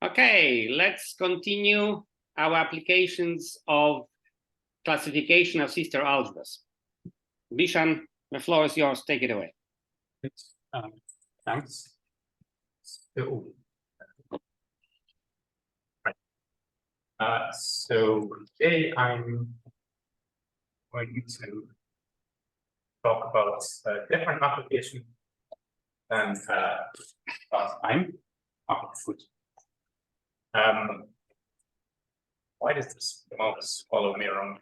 Okay, let's continue our applications of classification of sister algebras. Bhishan, the floor is yours. Take it away. Thanks. So, so today I'm going to talk about a different application than last time. Why does this mouse follow me around?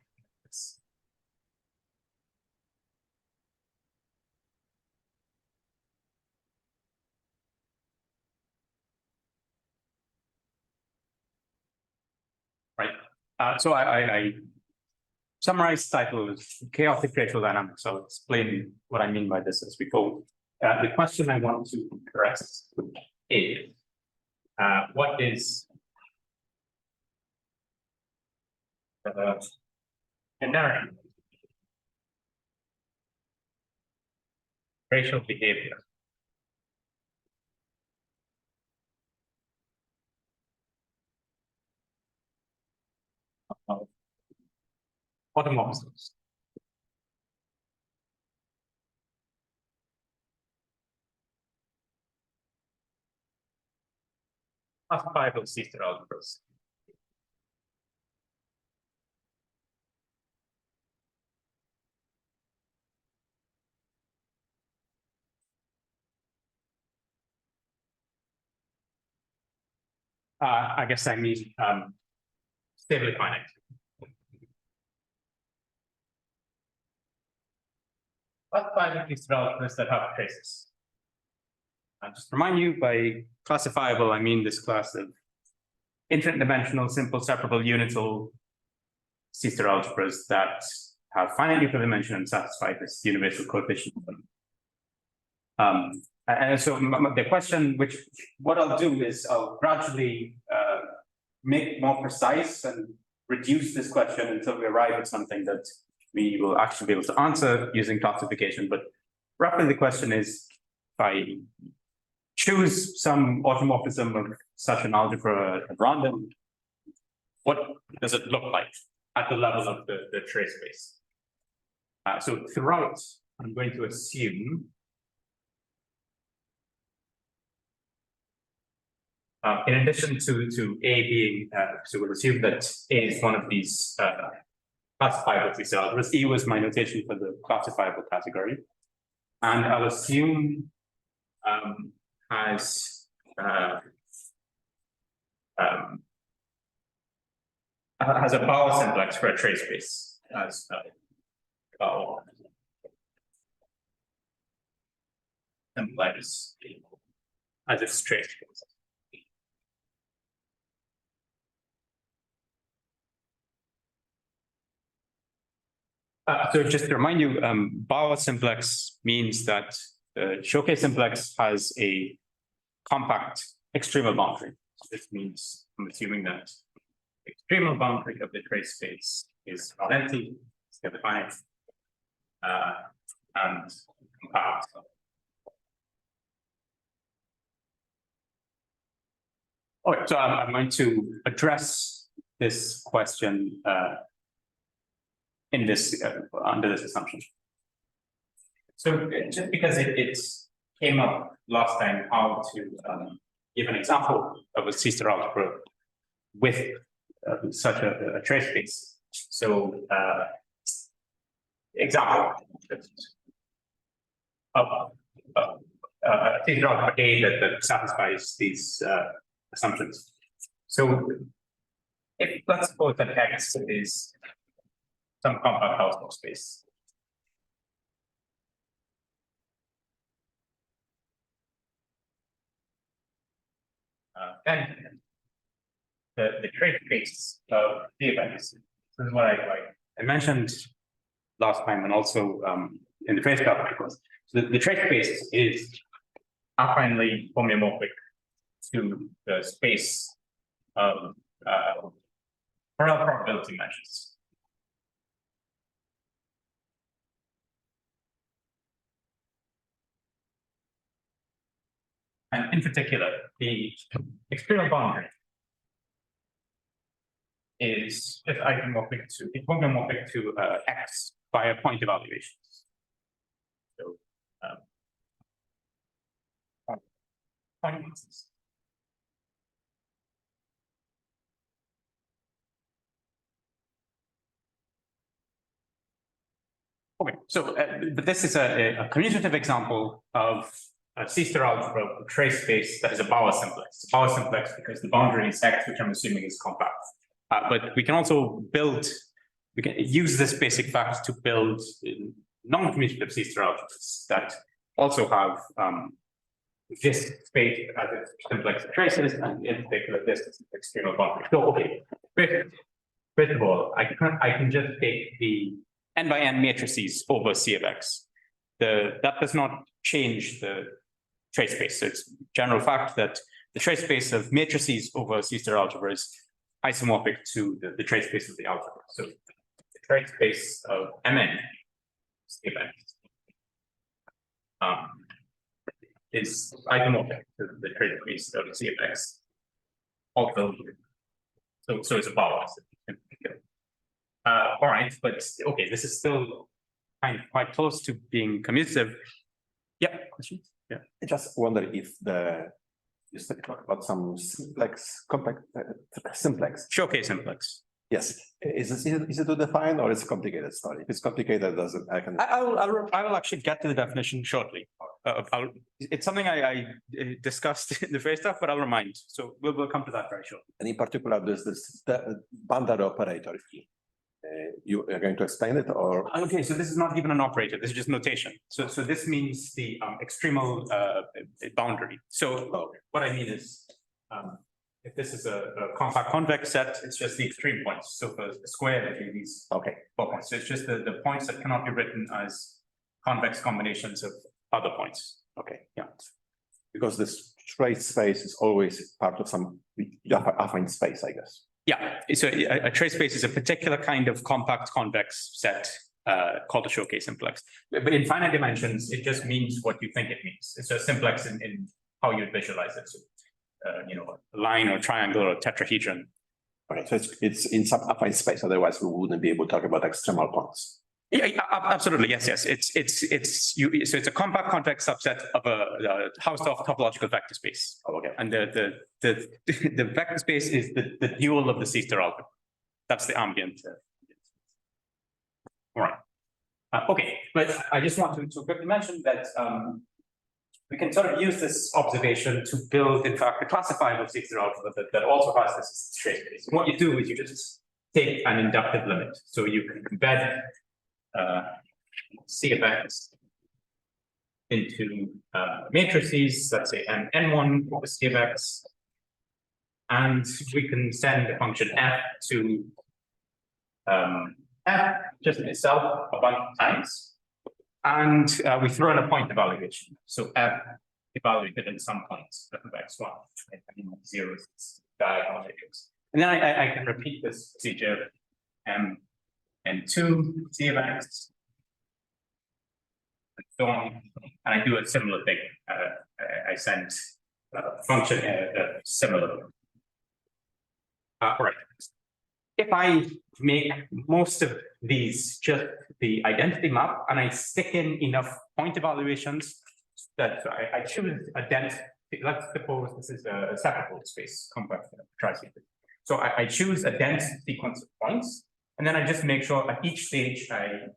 Right. So I summarized title is chaotic racial dynamics. I'll explain what I mean by this as we go. The question I want to address is what is inherent racial behavior? Automorphisms. Classifiable sister algebras. I guess I mean stably finite. Classifiable sister algebras that have traces. Just to remind you, by classifiable, I mean this class of infinite dimensional, simple, separable, unital sister algebras that have finite Euclidean dimension and satisfy this universal coefficient. And so the question, what I'll do is I'll gradually make more precise and reduce this question until we arrive at something that we will actually be able to answer using classification. But roughly the question is, if I choose some automorphism of such an algebra at random, what does it look like at the level of the trace space? So throughout, I'm going to assume in addition to A being, so we'll assume that A is one of these classifiable sister algebras. E was my notation for the classifiable category. And I'll assume has a power simplex for a trace space as simplex as its trace space. So just to remind you, Bauer simplex means that the showcase simplex has a compact extremal boundary. So this means I'm assuming that the extremal boundary of the trace space is not empty, it's definite, and compact. All right, so I'm going to address this question in this under this assumption. So just because it came up last time, how to give an example of a sister algebra with such a trace space. So example of a sister algebra A that satisfies these assumptions. So if let's suppose that X is some compact Hausdorff space. Then the trace space of the events. This is what I mentioned last time, and also in the trace calculus. So the trace space is affinely homeomorphic to the space of parallel probability measures. And in particular, the external boundary is just isomorphic to, it's homomorphic to X by a point evaluation. So, points. Okay, so but this is a commutative example of a C-star algebra trace space that is a Bauer simplex. It's a Bauer simplex because the boundary is X, which I'm assuming is compact. But we can also build, we can use this basic fact to build non-commutative C-star algebras that also have this space as its simplex of traces, and in particular this is the external boundary. So okay, first of all, I can just take the n by n matrices over C of X. That does not change the trace space. So it's general fact that the trace space of matrices over C-star algebra is isomorphic to the trace space of the algebra. So the trace space of Mn C of X is isomorphic to the trace space of C of X. Also, so it's a Bauer. All right, but okay, this is still quite close to being commutative. Yeah, questions? Yeah. I just wonder if you talk about some simplex, compact, simplex. Showcase simplex. Yes, is it easy to define or it's a complicated story? If it's complicated, doesn't I can. I will actually get to the definition shortly. It's something I discussed in the first stuff, but I'll remind. So we'll come to that very shortly. And in particular, there's this boundary operator. You are going to explain it, or okay? So this is not even an operator. This is just notation. So this means the extremal boundary. So what I mean is, if this is a compact convex set, it's just the extreme points. So for a square, there are these 4 points. So it's just the points that cannot be written as convex combinations of other points. Okay, yeah. Because this trace space is always part of some affine space, I guess. Yeah, so a trace space is a particular kind of compact convex set called a showcase simplex. But in finite dimensions, it just means what you think it means. It's a simplex in how you visualize it. So, you know, a line or triangle or tetrahedron. Okay, so it's in some affine space. Otherwise, we wouldn't be able to talk about extremal points. Yeah, absolutely. Yes. So it's a compact convex subset of a Hausdorff topological vector space. Oh, okay. And the vector space is the dual of the C-star algebra. That's the ambient. All right. Okay, but I just want to quickly mention that we can sort of use this observation to build, in fact, a classifier of C-star algebra that also has this trace space. And what you do is you just take an inductive limit. So you can embed C of X into matrices, let's say n1 over C of X, and we can send the function f to f just in itself a bunch of times, and we throw in a point evaluation. So f evaluated in some points f of x1, I mean, zeros, diagonal matrix, and then I can repeat this procedure n2 C of X, and so on, and I do a similar thing. I send a function similar. All right. If I make most of these just the identity map and I stick in enough point evaluations that I choose a dense, let's suppose this is a separable space compact trisequence. So I choose a dense sequence of points. And then I just make sure at each stage I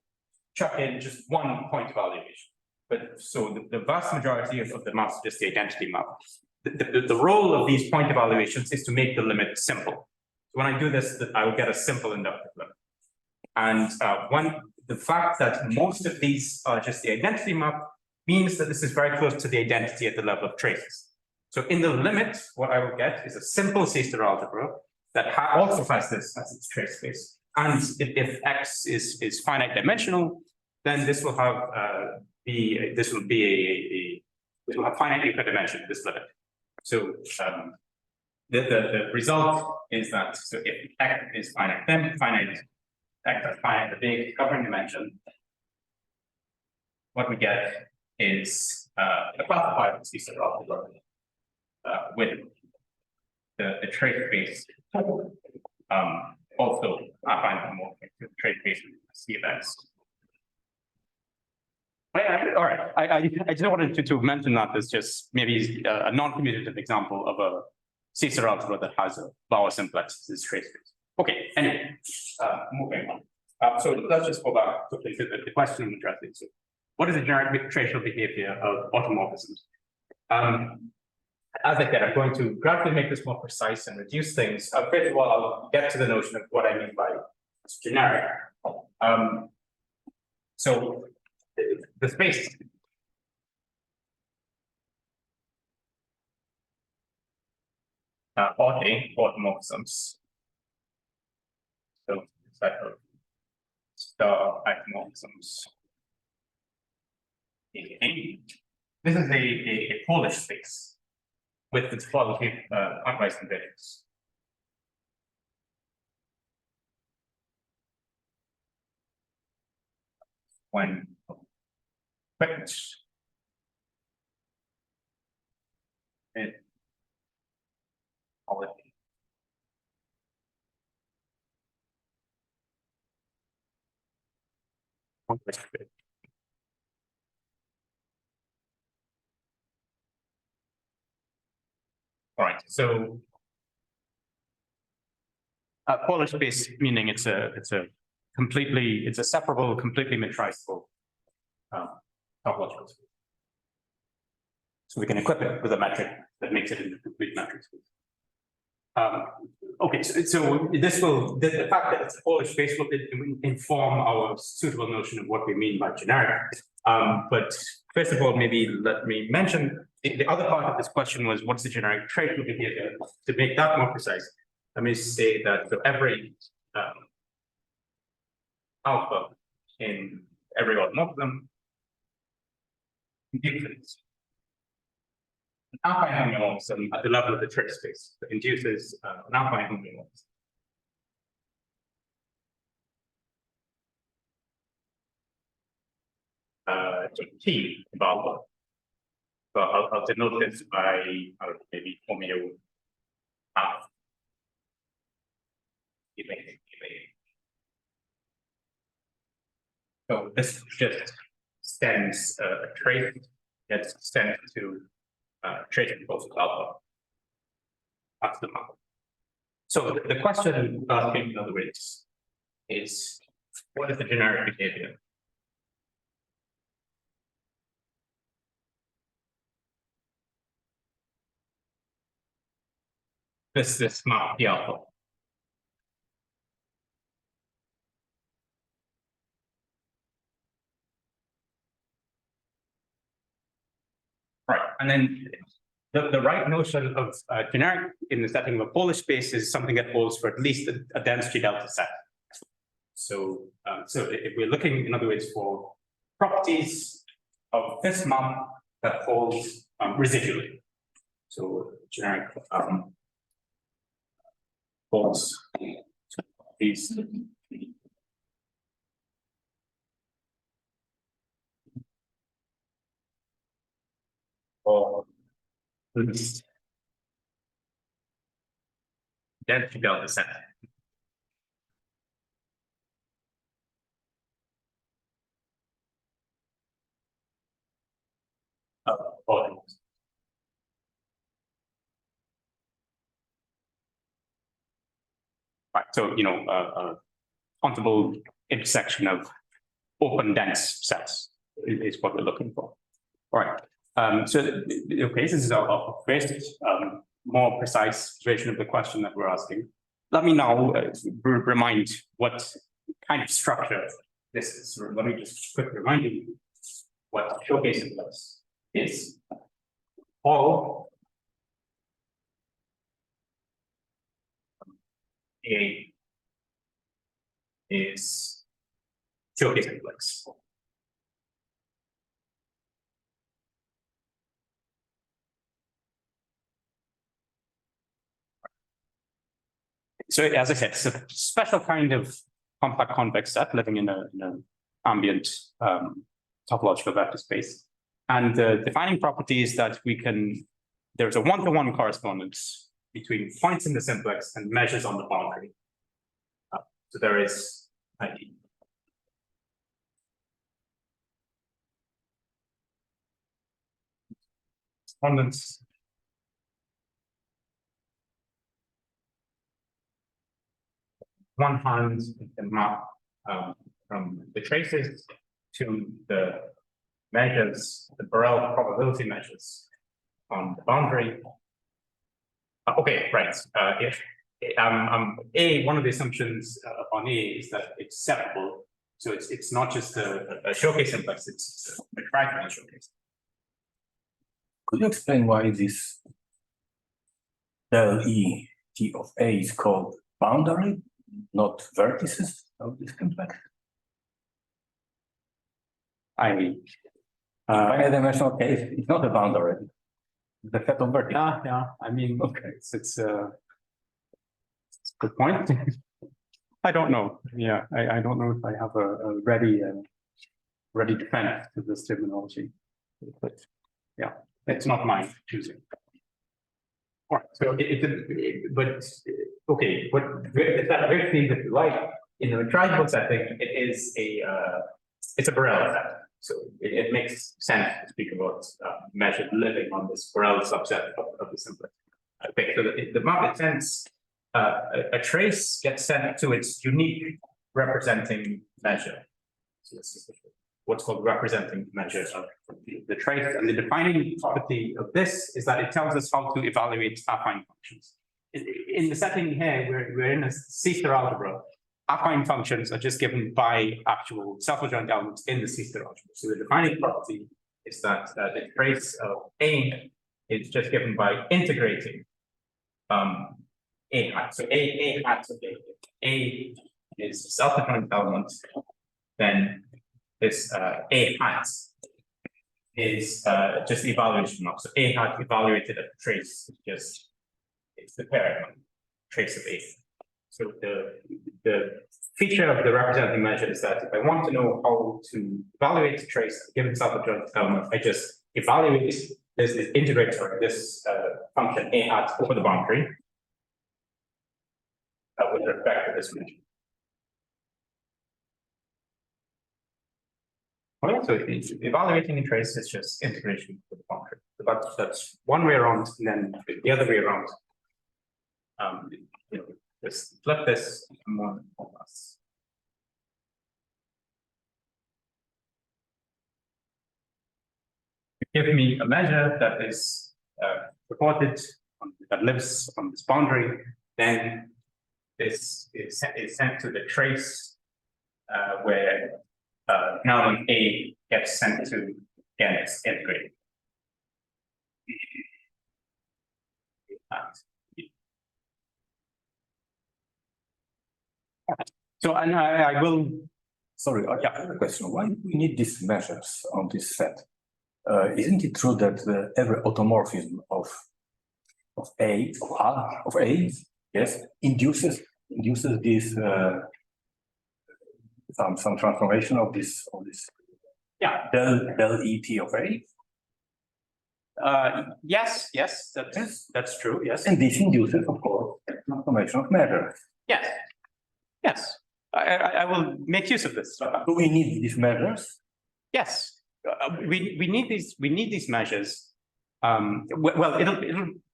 chuck in just one point evaluation. But so the vast majority of the maps is just the identity map. The role of these point evaluations is to make the limit simple. So when I do this, I will get a simple inductive limit. And the fact that most of these are just the identity map means that this is very close to the identity at the level of traces. So in the limit, what I will get is a simple C-star algebra that also has this as its trace space. And if X is finite dimensional, then this will have this will have finite Euclid dimension, this limit. So the result is that so if X is finite, then finite X is finite, the big covering dimension, what we get is a classifier of C-star algebra with the trace space also affine homomorphic to trait space CFS. All right, I just wanted to mention that as just maybe a non-commutative example of a Caesar algebra that has a Bauer simplex as trait space. Okay, anyway, moving on. So let's just go back quickly to the question I'm addressing. So what is the generic tracial behavior of automorphisms? As I said, I'm going to gradually make this more precise and reduce things. First of all, I'll get to the notion of what I mean by generic. So the space automorphisms. So set of star isomorphisms. This is a Polish space with its quality quantized invariants. When quickness in quality. All right, so Polish space meaning it's a separable, completely metrizable topological space. So we can equip it with a metric that makes it into complete metric space. Okay, so the fact that it's a Polish space will inform our suitable notion of what we mean by generic. But first of all, maybe let me mention the other part of this question was what's the generic tracial behavior? To make that more precise, let me say that so every alpha in every automorphism induces an affine homeomorphism at the level of the trait space. It induces an affine homeomorphism. T alpha. So I'll denote this by maybe homeo alpha. So this just sends a trait that's sent to trait equals alpha. That's the model. So the question asking in other words is what is the generic behavior? This map P alpha. Right, and then the right notion of generic in the setting of a Polish space is something that holds for at least a density delta set. So, if we're looking, in other words, for properties of this map that holds residually, so generic holds these. Or at least density delta set. Volumes. Right, so a countable intersection of open dense sets is what we're looking for. All right. So okay, this is our first more precise version of the question that we're asking. Let me now remind what kind of structure this is. So let me just quickly remind you what showcase simplex is. All A is showcase simplex. So as I said, it's a special kind of compact convex set living in an ambient topological vector space. And the defining property is that there's a one-to-one correspondence between points in the simplex and measures on the boundary. So there is ID. Correspondence. One hand, we can map from the traces to the measures, the Borel probability measures on the boundary. Okay, right. If one of the assumptions on A is that it's separable, so it's not just a showcase simplex; it's a fragment showcase. Could you explain why this del E T of A is called boundary, not vertices of this complex? Finite-dimensional case, it's not a boundary. The set of vertices. Yeah. I mean, okay, it's a good point. I don't know. Yeah, I don't know if I have a ready defense to this terminology, but yeah, it's not mine choosing. All right, so but okay, what is that very thing that you like in the retractable setting? It is it's a Borel effect. So it makes sense to speak about measured living on this Borel subset of the simplex. Okay, so the map sends a trace gets sent to its unique representing measure. So this is what's called representing measure of the trace, and the defining property of this is that it tells us how to evaluate affine functions. In the setting here, we're in a C-star algebra. Affine functions are just given by actual self-adjoint elements in the C-star algebra. So the defining property is that the trace of A is just given by integrating A hat. So A hat of A is a self-adjoint element, then this A hat is just the evaluation of. So A hat evaluated at trace is just it's the parent trace of A. So the feature of the representing measure is that if I want to know how to evaluate a trace given self-adjoint element, I just evaluate this integrator, this function A hat over the boundary with respect to this measure. Well, so evaluating a trace is just integration with the boundary. So that's one way around, and then the other way around. Just flip this more or less. Give me a measure that is reported that lives on this boundary, then this is sent to the trace where element A gets sent to, again, it's integrated. So, and I will. Sorry, I have a question. Why do we need these measures on this set? Isn't it true that every automorphism of A, yes, induces this some transformation of this Yeah. del ET of A? Yes, that's true. Yes, And this induces, of course, transformation of measures. Yes. I will make use of this. Do we need these measures? Yes, we need these measures. Well,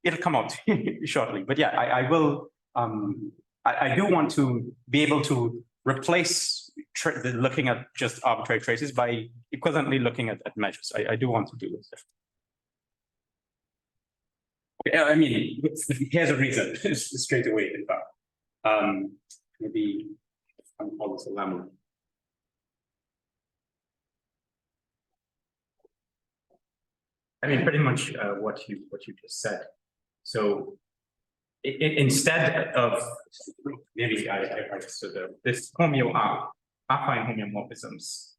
it'll come out shortly, but yeah, I will. I do want to be able to replace looking at just arbitrary traces by equivalently looking at measures. I do want to do this. I mean, here's a reason straight away. In fact, maybe I'll call this a lemon. I mean, pretty much what you just said. So instead of maybe this affine homeomorphisms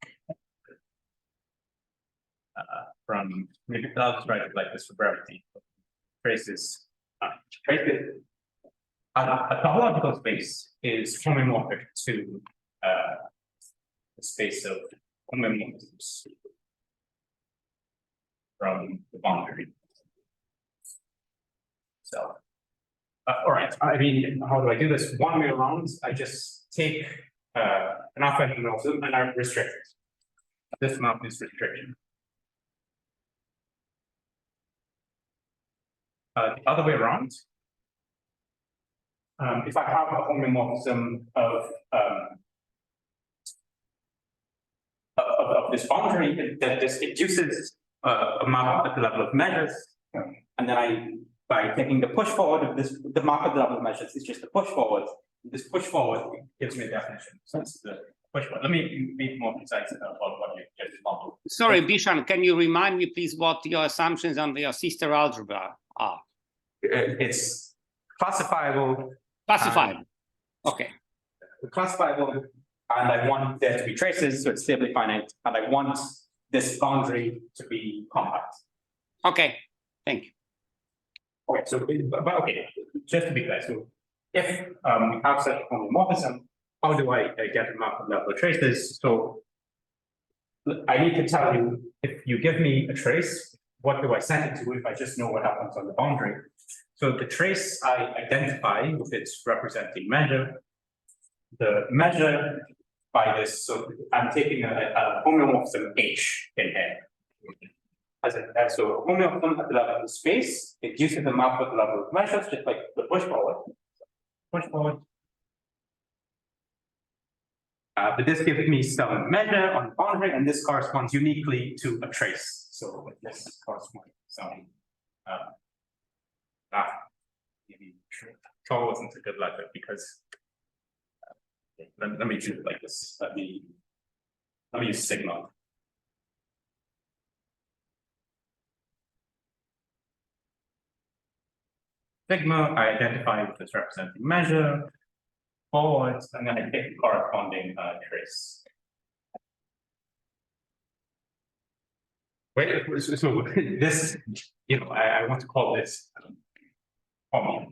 from maybe I'll just write it like this for brevity. Traces a topological space is homomorphic to the space of homomorphisms from the boundary. So All right, I mean, how do I do this? One way around, I just take an alpha homomorphism and I restrict it. This map is restriction. The other way around, if I have a homomorphism of this boundary, that this induces a map at the level of measures, and then by taking the push forward of this, the map at the level of measures is just the push forward. This push forward gives me a definition. So it's the push forward. Let me be more precise about what you just modeled. Sorry, Bhishan, can you remind me, please, what your assumptions on your sister algebra are? It's classifiable. Classifiable. Okay. Classifiable, and I want there to be traces, so it's stably finite, and I want this boundary to be compact. Okay, thank you. Okay, so, but okay, just to be clear, so if we have such a homomorphism, how do I get a map of level of traces? So I need to tell you, if you give me a trace, what do I send it to if I just know what happens on the boundary? So the trace I identify with its representing measure. The measure by this, so I'm taking a homomorphism H in here. So homomorphism at the level of the space, it uses the map at the level of measures, just like the push forward. Push forward. But this gives me some measure on the boundary, and this corresponds uniquely to a trace. So this corresponds to some maybe Troll wasn't a good letter because let me choose it like this. Let me use sigma. Sigma, I identify with this representing measure, forwards, and then I take the corresponding trace. Wait, so this, I want to call this formula.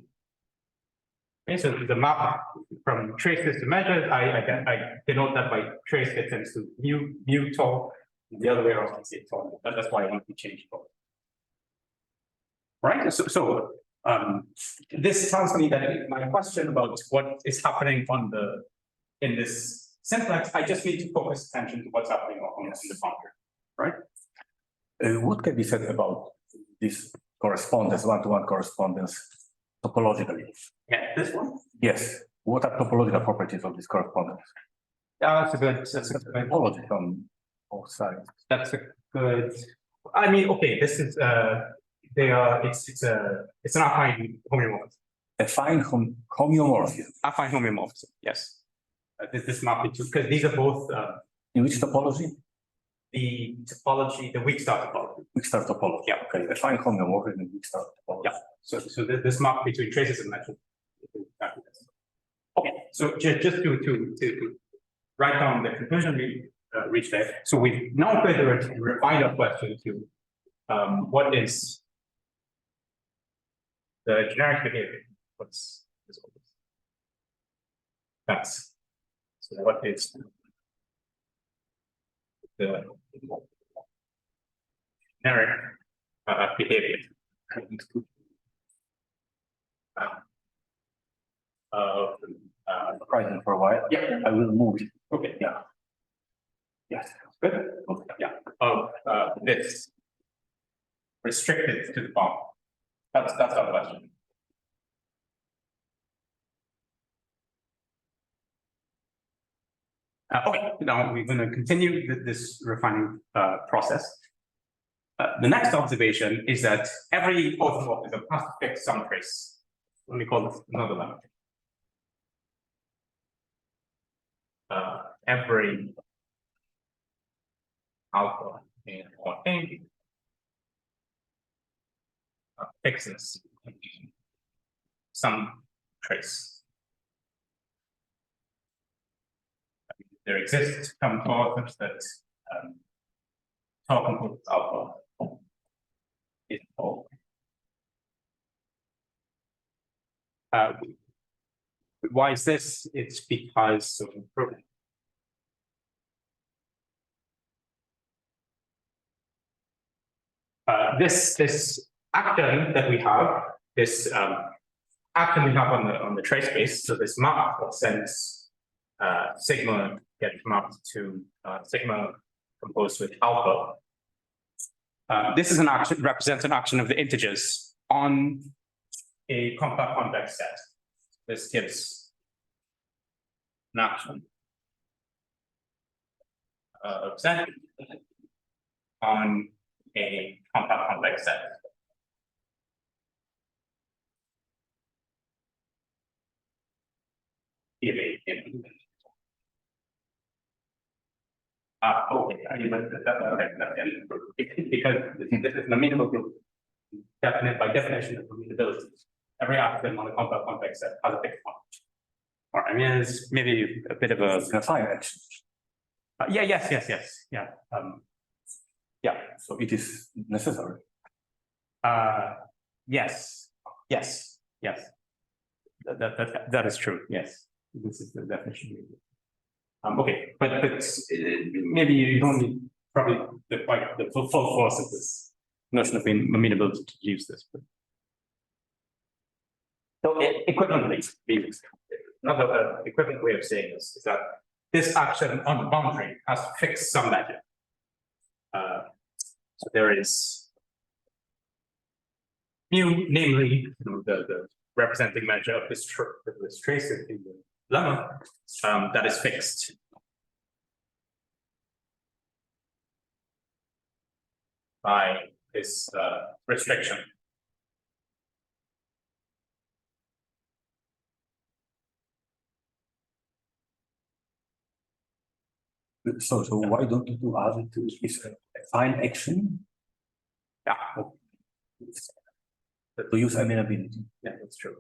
Okay, so the map from traces to measures, I denote that by trace that tends to mu tall, the other way around, I see it tall. That's why I want to change it. Right, so this tells me that my question about what is happening in this simplex, I just need to focus attention to what's happening on the boundary, right? What can be said about this correspondence, one-to-one correspondence, topologically? Yeah, this one? Yes. What are topological properties of this correspondence? That's a good Topology from both sides. That's a good. I mean, okay, this is it's an affine homeomorphism. Affine homeomorphism. Affine homeomorphism, yes. This map because these are both in which topology? The topology, the weak star topology. Weak star topology. Yeah. Okay. Affine homeomorphism and weak star topology. Yeah. So this map between traces and measures. Okay. So just to write down the conclusion we reached there. So we now further refine our question to what is the generic behavior? What's this? That's so what is the generic behavior? Present for a while. Yeah, I will move it. okay, yeah. Yes. Good. Okay. Yeah. Of this restricted to the bomb. That's our question. Okay. Now we're going to continue this refining process. The next observation is that every automorphism has to fix some trace. Let me call this another limit. Every alpha in or A fixes some trace. There exists some authors that talk about alpha is all. Why is this? It's because of improvement. This action that we have, this action we have on the trace space, so this map sends sigma gets mapped to sigma composed with alpha. This is an action, represents an action of the integers on a compact convex set. This gives an action of Z on a compact convex set. Okay. Because this is an amenable group, definite by definition of amenability. Every action on a compact convex set has a fixed one. Or I mean, it's maybe a bit of a Fine action. yeah, yes, yeah. Yeah. So it is necessary. Yes. That is true. Yes, this is the definition. Okay, but maybe you don't need probably the full force of this notion of being amenable to use this. But. So equivalently, another equivalent way of saying this is that this action on the boundary has to fix some measure. So there is mu, namely the representing measure of this trace in the lemma that is fixed. By this restriction. So why don't you add it to this fine action Yeah, to use amenability? yeah, that's true.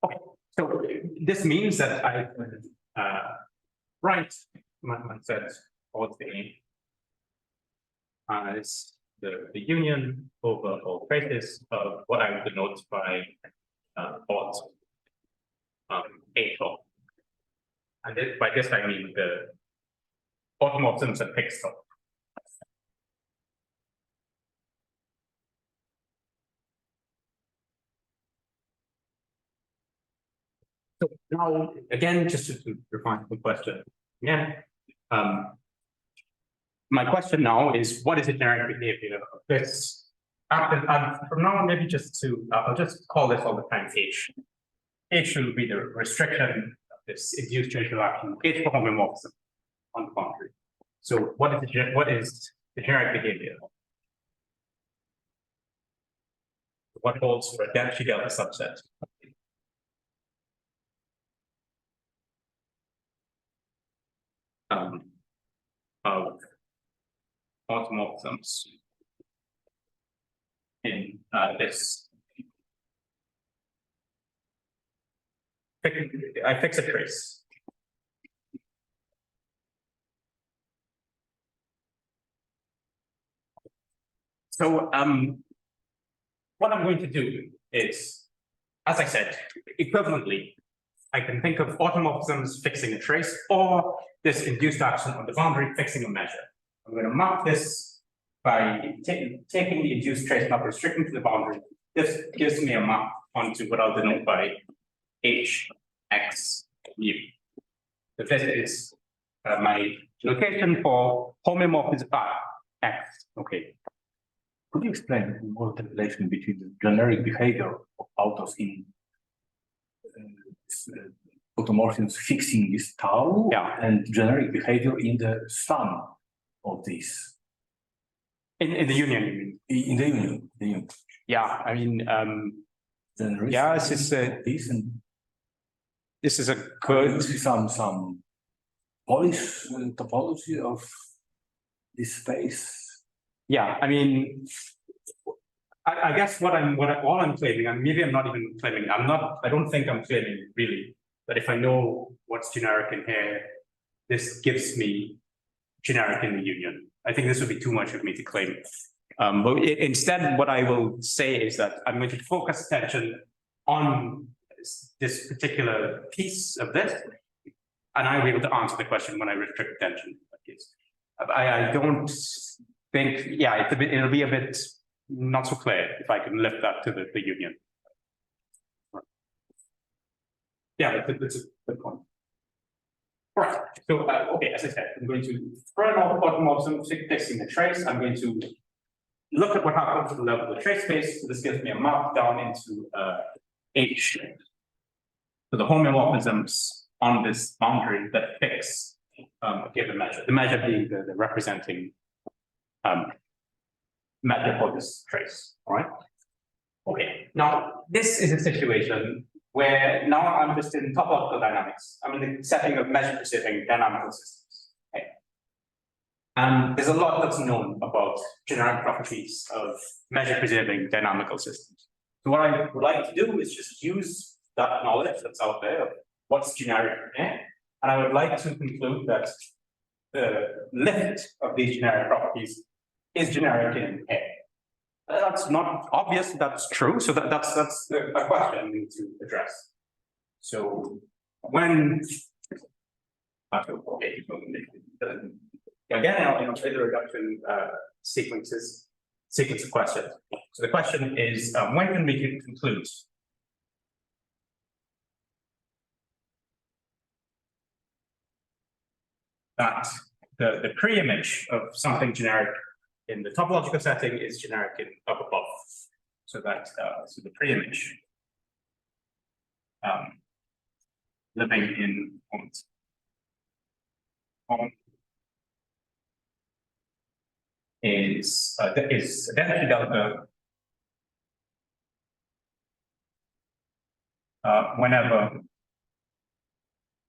Okay, so this means that I write my set of the as the union over all traces of what I would denote by alt A. And by this I mean the automorphisms and pixel. So now, again, just to refine the question, my question now is, what is the generic behavior of this? And from now on, maybe just to, I'll just call this all the time H. H will be the restriction of this induced tracial action, H for homomorphism on the boundary. So what is the generic behavior? What holds for a density delta subset? Of automorphisms in this. I fix a trace. So what I'm going to do is, as I said, equivalently, I can think of automorphisms fixing a trace or this induced action on the boundary fixing a measure. I'm going to map this by taking the induced trace map restricting to the boundary. This gives me a map onto what I'll denote by H X mu. So this is my location for homomorphism X. Okay. Could you explain more the relation between the generic behavior of autos in automorphisms fixing this tau and generic behavior in the sum of this? In the union, you mean? In the union. Yeah, I mean, yeah, this is a good some Polish topology of this space. Yeah, I mean, I guess all I'm claiming, and maybe I'm not even claiming, I don't think I'm claiming really, that if I know what's generic in here, this gives me generic in the union. I think this would be too much of me to claim. But instead, what I will say is that I'm going to focus attention on this particular piece of this, and I'll be able to answer the question when I restrict attention. I don't think, yeah, it'll be a bit not so clear if I can lift that to the union. Yeah, that's a good point. All right, so, okay, as I said, I'm going to throw an automorphism fixing the trace. I'm going to look at what happens at the level of the trace space. So this gives me a mark down into H. So the homeomorphisms on this boundary that fix a given measure, the measure being the representing measure for this trace, all right? Okay, now this is a situation where now I'm just in topological dynamics. I'm in the setting of measure-preserving dynamical systems. Okay? And there's a lot that's known about generic properties of measure-preserving dynamical systems. So what I would like to do is just use that knowledge that's out there of what's generic in, and I would like to conclude that the lift of these generic properties is generic in A. That's not obvious, that's true, so that's a question we need to address. So when okay, again, in the reduction sequence of questions. So the question is, when can we conclude that the pre-image of something generic in the topological setting is generic in up above, so that so the pre-image living in is density delta whenever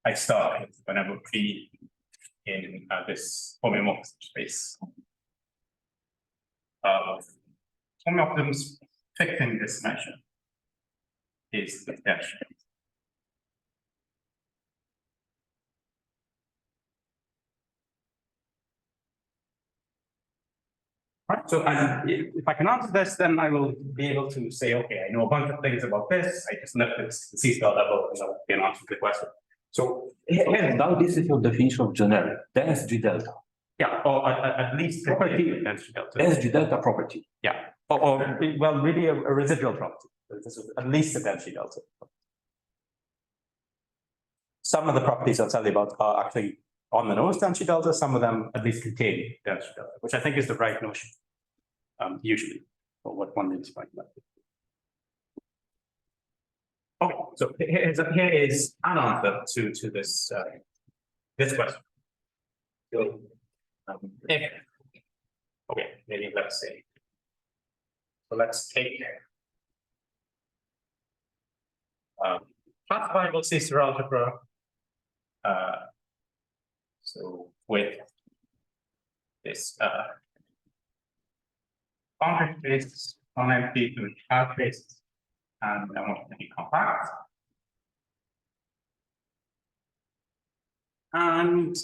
I start, whenever P in this homeomorphism space. Homeomorphisms fixing this measure is the density. Right, so if I can answer this, then I will be able to say, okay, I know a bunch of things about this. I just left it to the C-star level, and that will be an answer to the question. So Now this is your definition of generic, dense G delta. yeah, or at least property density delta. Dense G delta property. Yeah, or well, really a residual property. This is at least a density delta. Some of the properties I'll tell you about are actually on the nose density delta. Some of them at least contain density delta, which I think is the right notion, usually, for what one is talking about. Okay, so here is an answer to this this question. So, okay, maybe let's say. So let's take classifiable C-star algebra. So with this boundary space, non-empty to charge space, and I want it to be compact. And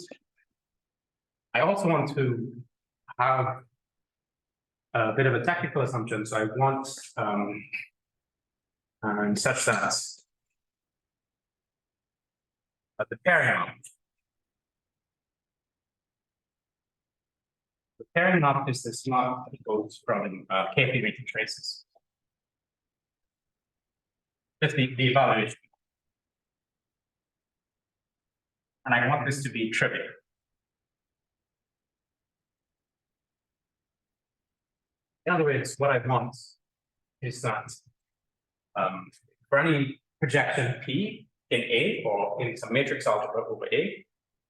I also want to have a bit of a technical assumption. So I want and such that the pairing up. The pairing up is this knot that goes from KP matrix traces. Just the evaluation. And I want this to be trivial. In other words, what I want is that for any projection P in A or in some matrix algebra over A,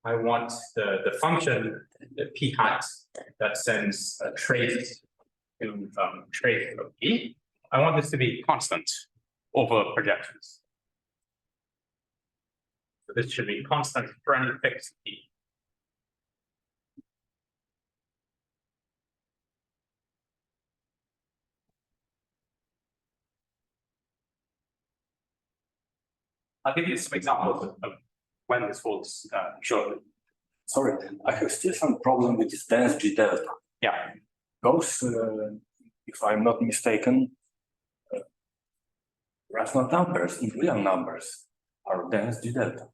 I want the function, the P hat that sends a trace to trace of P. I want this to be constant over projections. So this should be constant for any fixed P. I'll give you some examples of when this holds shortly. Sorry, I have still some problem with this dense G delta. Yeah. Those, if I'm not mistaken, rational numbers in real numbers are dense G delta.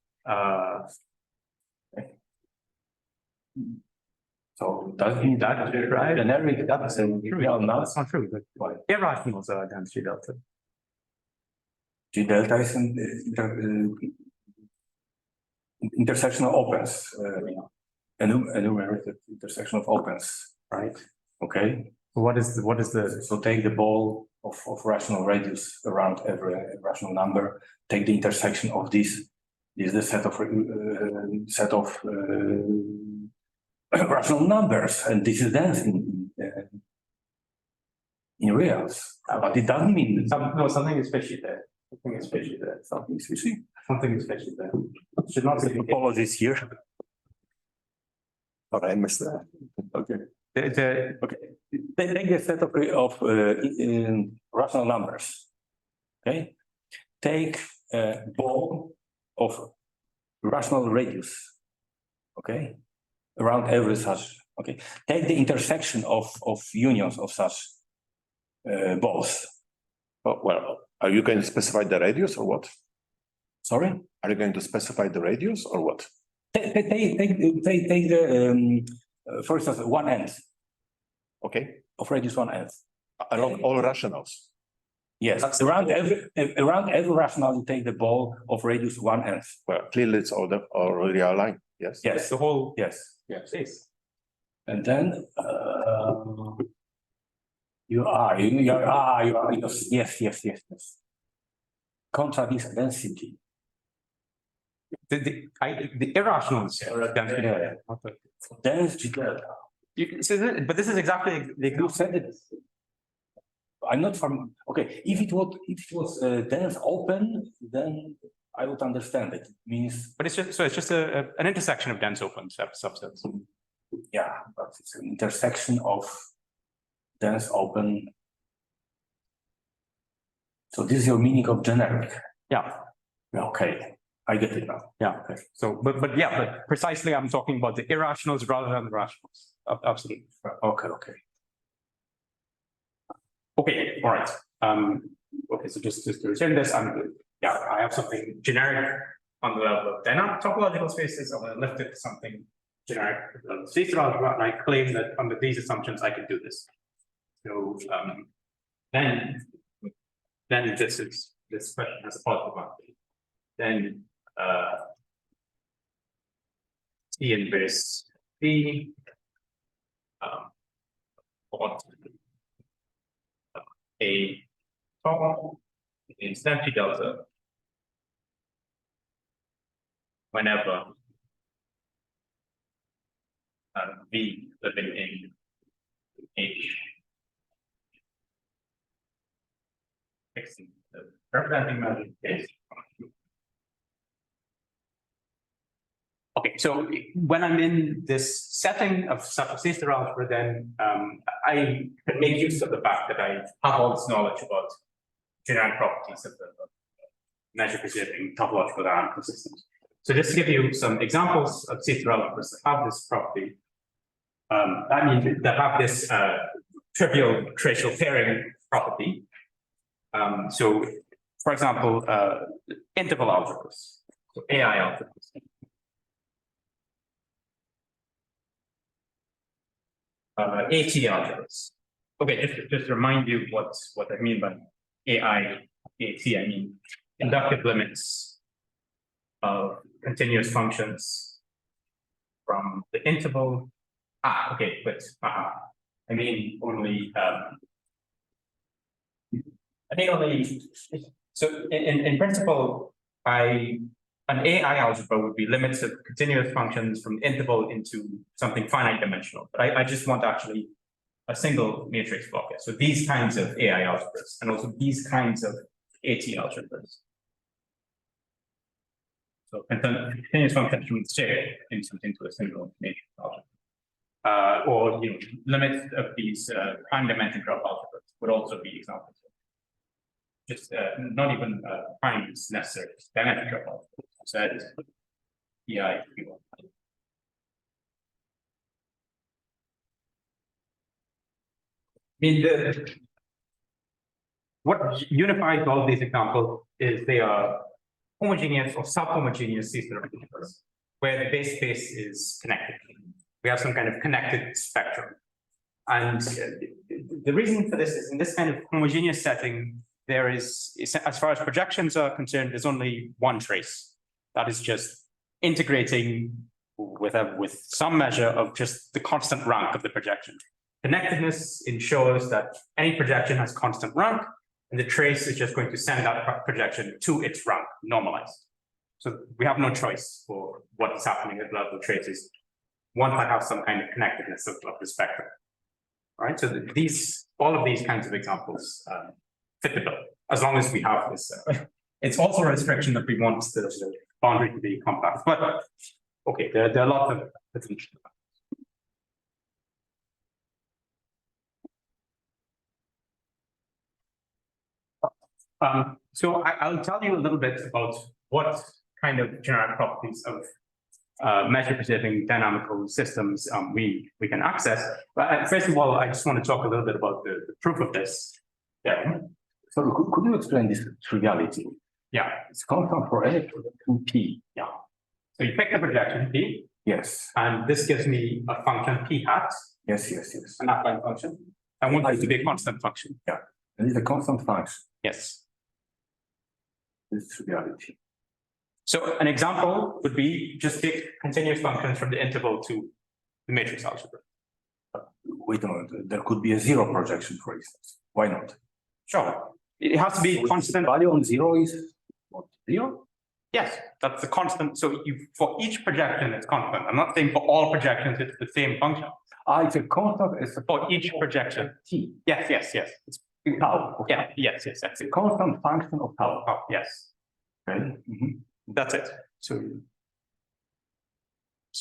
So does it mean that right? Generic that's a real number. That's not true, but Why? irrationals are dense G delta. G delta is an intersection of opens, enumerated intersection of opens, right? Okay, What is the so take the ball of rational radius around every rational number, take the intersection of these. This is the set of rational numbers, and this is dense in reals, but it doesn't mean something is fishy there. Something is fishy there. something is fishy. Something is fishy there. Should not be. Apologies here. But I missed that. Okay. Okay, take the set of rational numbers. Okay, take a ball of rational radius. Okay, around every such. Okay, take the intersection of unions of such balls. Oh, well, are you going to specify the radius or what? Sorry, Are you going to specify the radius or what? take the for instance, one end Okay, of radius one end. along all rationals. Yes, around every rational, you take the ball of radius one end. Well, clearly it's all the already aligned. Yes. Yes, The whole. yes. Yes. Yes. And then you are yes. Contradict density. The irrationals are dense G delta. Not the- Dense G delta. But this is exactly the You said it. I'm not from, okay, if it was dense open, then I would understand it. It means, But it's just an intersection of dense open subsets. yeah, but it's an intersection of dense open. So this is your meaning of generic. Yeah, Okay, I get it now. yeah. Okay. So, but yeah, but precisely I'm talking about the irrationals rather than the rationals. Absolutely. Okay. Okay, all right. Okay, so just to return this, I have something generic on the level of dynamic topological spaces. I'm going to lift it to something generic on space algebra, and I claim that under these assumptions I can do this. So then this question has a positive boundary. Then T inverse B or a top in G delta whenever V living in H fixing the representing measure case. Okay, so when I'm in this setting of Sister algebra, then I can make use of the fact that I have all this knowledge about generic properties of the measure preserving topological dynamical systems. So just to give you some examples of Sister algebras that have this property, that have this trivial tracial pairing property. So, for example, interval algebras, so AI algebras. AT algebras. Okay, just to remind you what I mean by AI, AT. I mean inductive limits of continuous functions from the interval. Okay, but I mean only. So in principle, an AI algebra would be limits of continuous functions from the interval into something finite dimensional. But I just want actually a single matrix bucket. So these kinds of AI algebras and also these kinds of AT algebras. So continuous functions from the state into a single matrix algebra. Or limits of these prime dimension graph algebras would also be examples. Just not even prime is necessary, just dimension graph algebra. So that is EI if you want. What unifies all these examples is they are homogeneous or sub-homogeneous C-star algebras, where the base space is connected. we have some kind of connected spectrum. And the reason for this is in this kind of homogeneous setting, there is, as far as projections are concerned, there's only one trace. That is just integrating with some measure of just the constant rank of the projection. Connectedness ensures that any projection has constant rank, and the trace is just going to send that projection to its rank, normalized. So we have no choice for what is happening at the level of traces once I have some kind of connectedness of the spectrum. All right, so all of these kinds of examples fit the bill, as long as we have this. It's also a restriction that we want the boundary to be compact, but okay, there are a lot of potential. So I'll tell you a little bit about what kind of generic properties of measure preserving dynamical systems we can access. But first of all, I just want to talk a little bit about the proof of this. Yeah. So could you explain this triviality? Yeah. It's constant for A to P. Yeah. So you pick the projection P. Yes. And this gives me a function P hat. Yes. An affine function. I want it to be a constant function. Yeah. And it's a constant function. Yes. This triviality. So an example would be just take continuous functions from the interval to the matrix algebra. Wait a moment. There could be a zero projection, for instance. Why not? Sure. It has to be So constant. Value on zero is what? Zero? Yes, that's the constant. So for each projection, it's constant. I'm not saying for all projections, it's the same function. It's a constant. It's For each projection. T. Yes. It's Tau. Okay. yeah. Yes. It's a constant function of tau. Oh, yes. Okay. That's it. So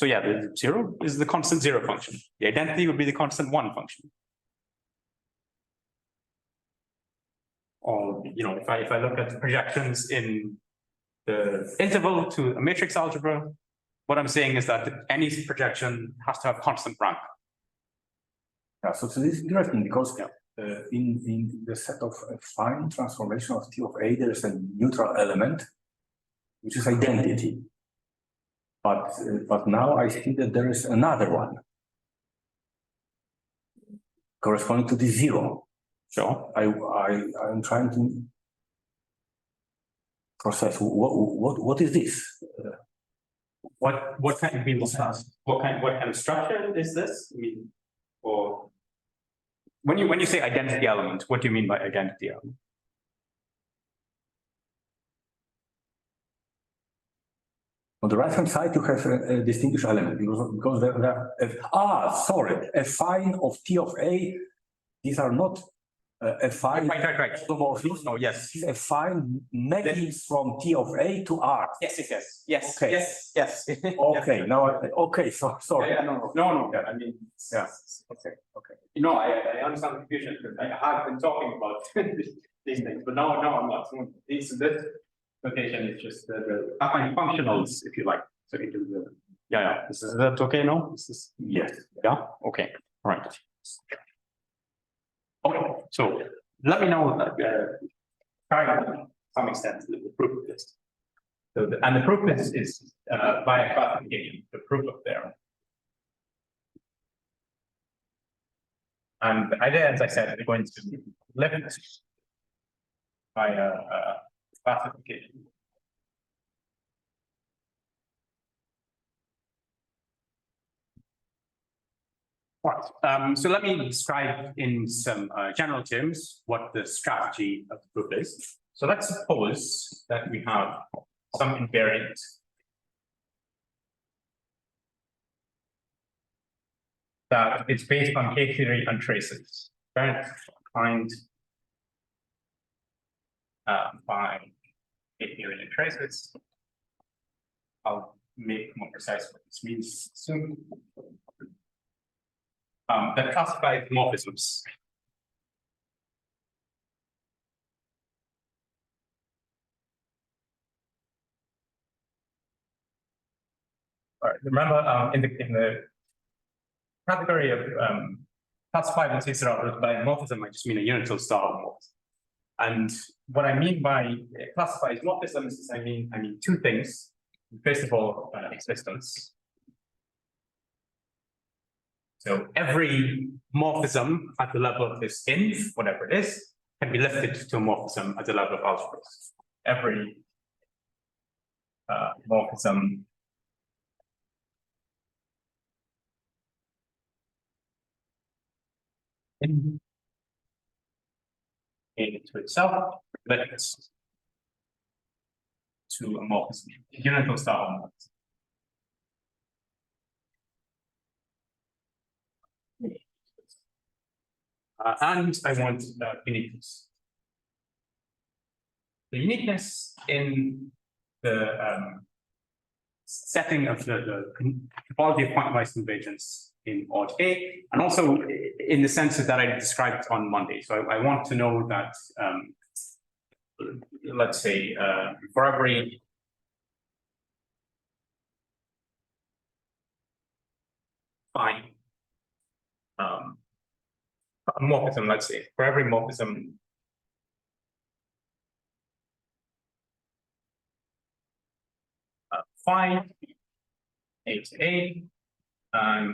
yeah, the zero is the constant zero function. The identity would be the constant one function. Or if I look at projections in the interval to a matrix algebra, what I'm saying is that any projection has to have constant rank. Yeah. So this is interesting because in the set of fine transformation of T of A, there is a neutral element, which is identity. But now I see that there is another one corresponding to the zero. Sure. I'm trying to process what is this? What kind of what kind of structure is this? I mean, or when you say identity element, what do you mean by identity element? On the right-hand side, you have a distinguished element because sorry, a fine of T of A. These are not a fine. Right. No, yes, a fine mapping from T of A to R. Yes. Okay. Yes. Okay. Now, okay. So sorry. No. I mean, Yeah. Okay. I understand the confusion because I have been talking about these things, but no, I'm not. This notation is just the affine functionals, if you like. So you do the Is that okay? No. Yes. Yeah. Okay. All right. Okay. So let me know. Try to some extent the proof of this. So the proof is via classification. The proof of theorem. And the idea, as I said, is going to limit this by classification. Right. So let me describe in some general terms what the strategy of the proof is. So let's suppose that we have some invariant that it's based on K-theory and traces. Right? Find by K-theory and traces. I'll make more precise what this means soon. That classifies morphisms. All right. Remember, in the category of classified and Cicerone by morphism, I just mean a unital star morphism. And what I mean by classified morphisms is I mean two things. First of all, existence. So every morphism at the level of this inf, whatever it is, can be lifted to a morphism at the level of algebras. Every morphism into itself lifts to a morphism. Unital style morphism. And I want uniqueness. The uniqueness in the setting of the topology of quantized convergence in odd A, and also in the sense that I described on Monday. So I want to know that, let's say, for every phi morphism, let's say, for every morphism phi A to A,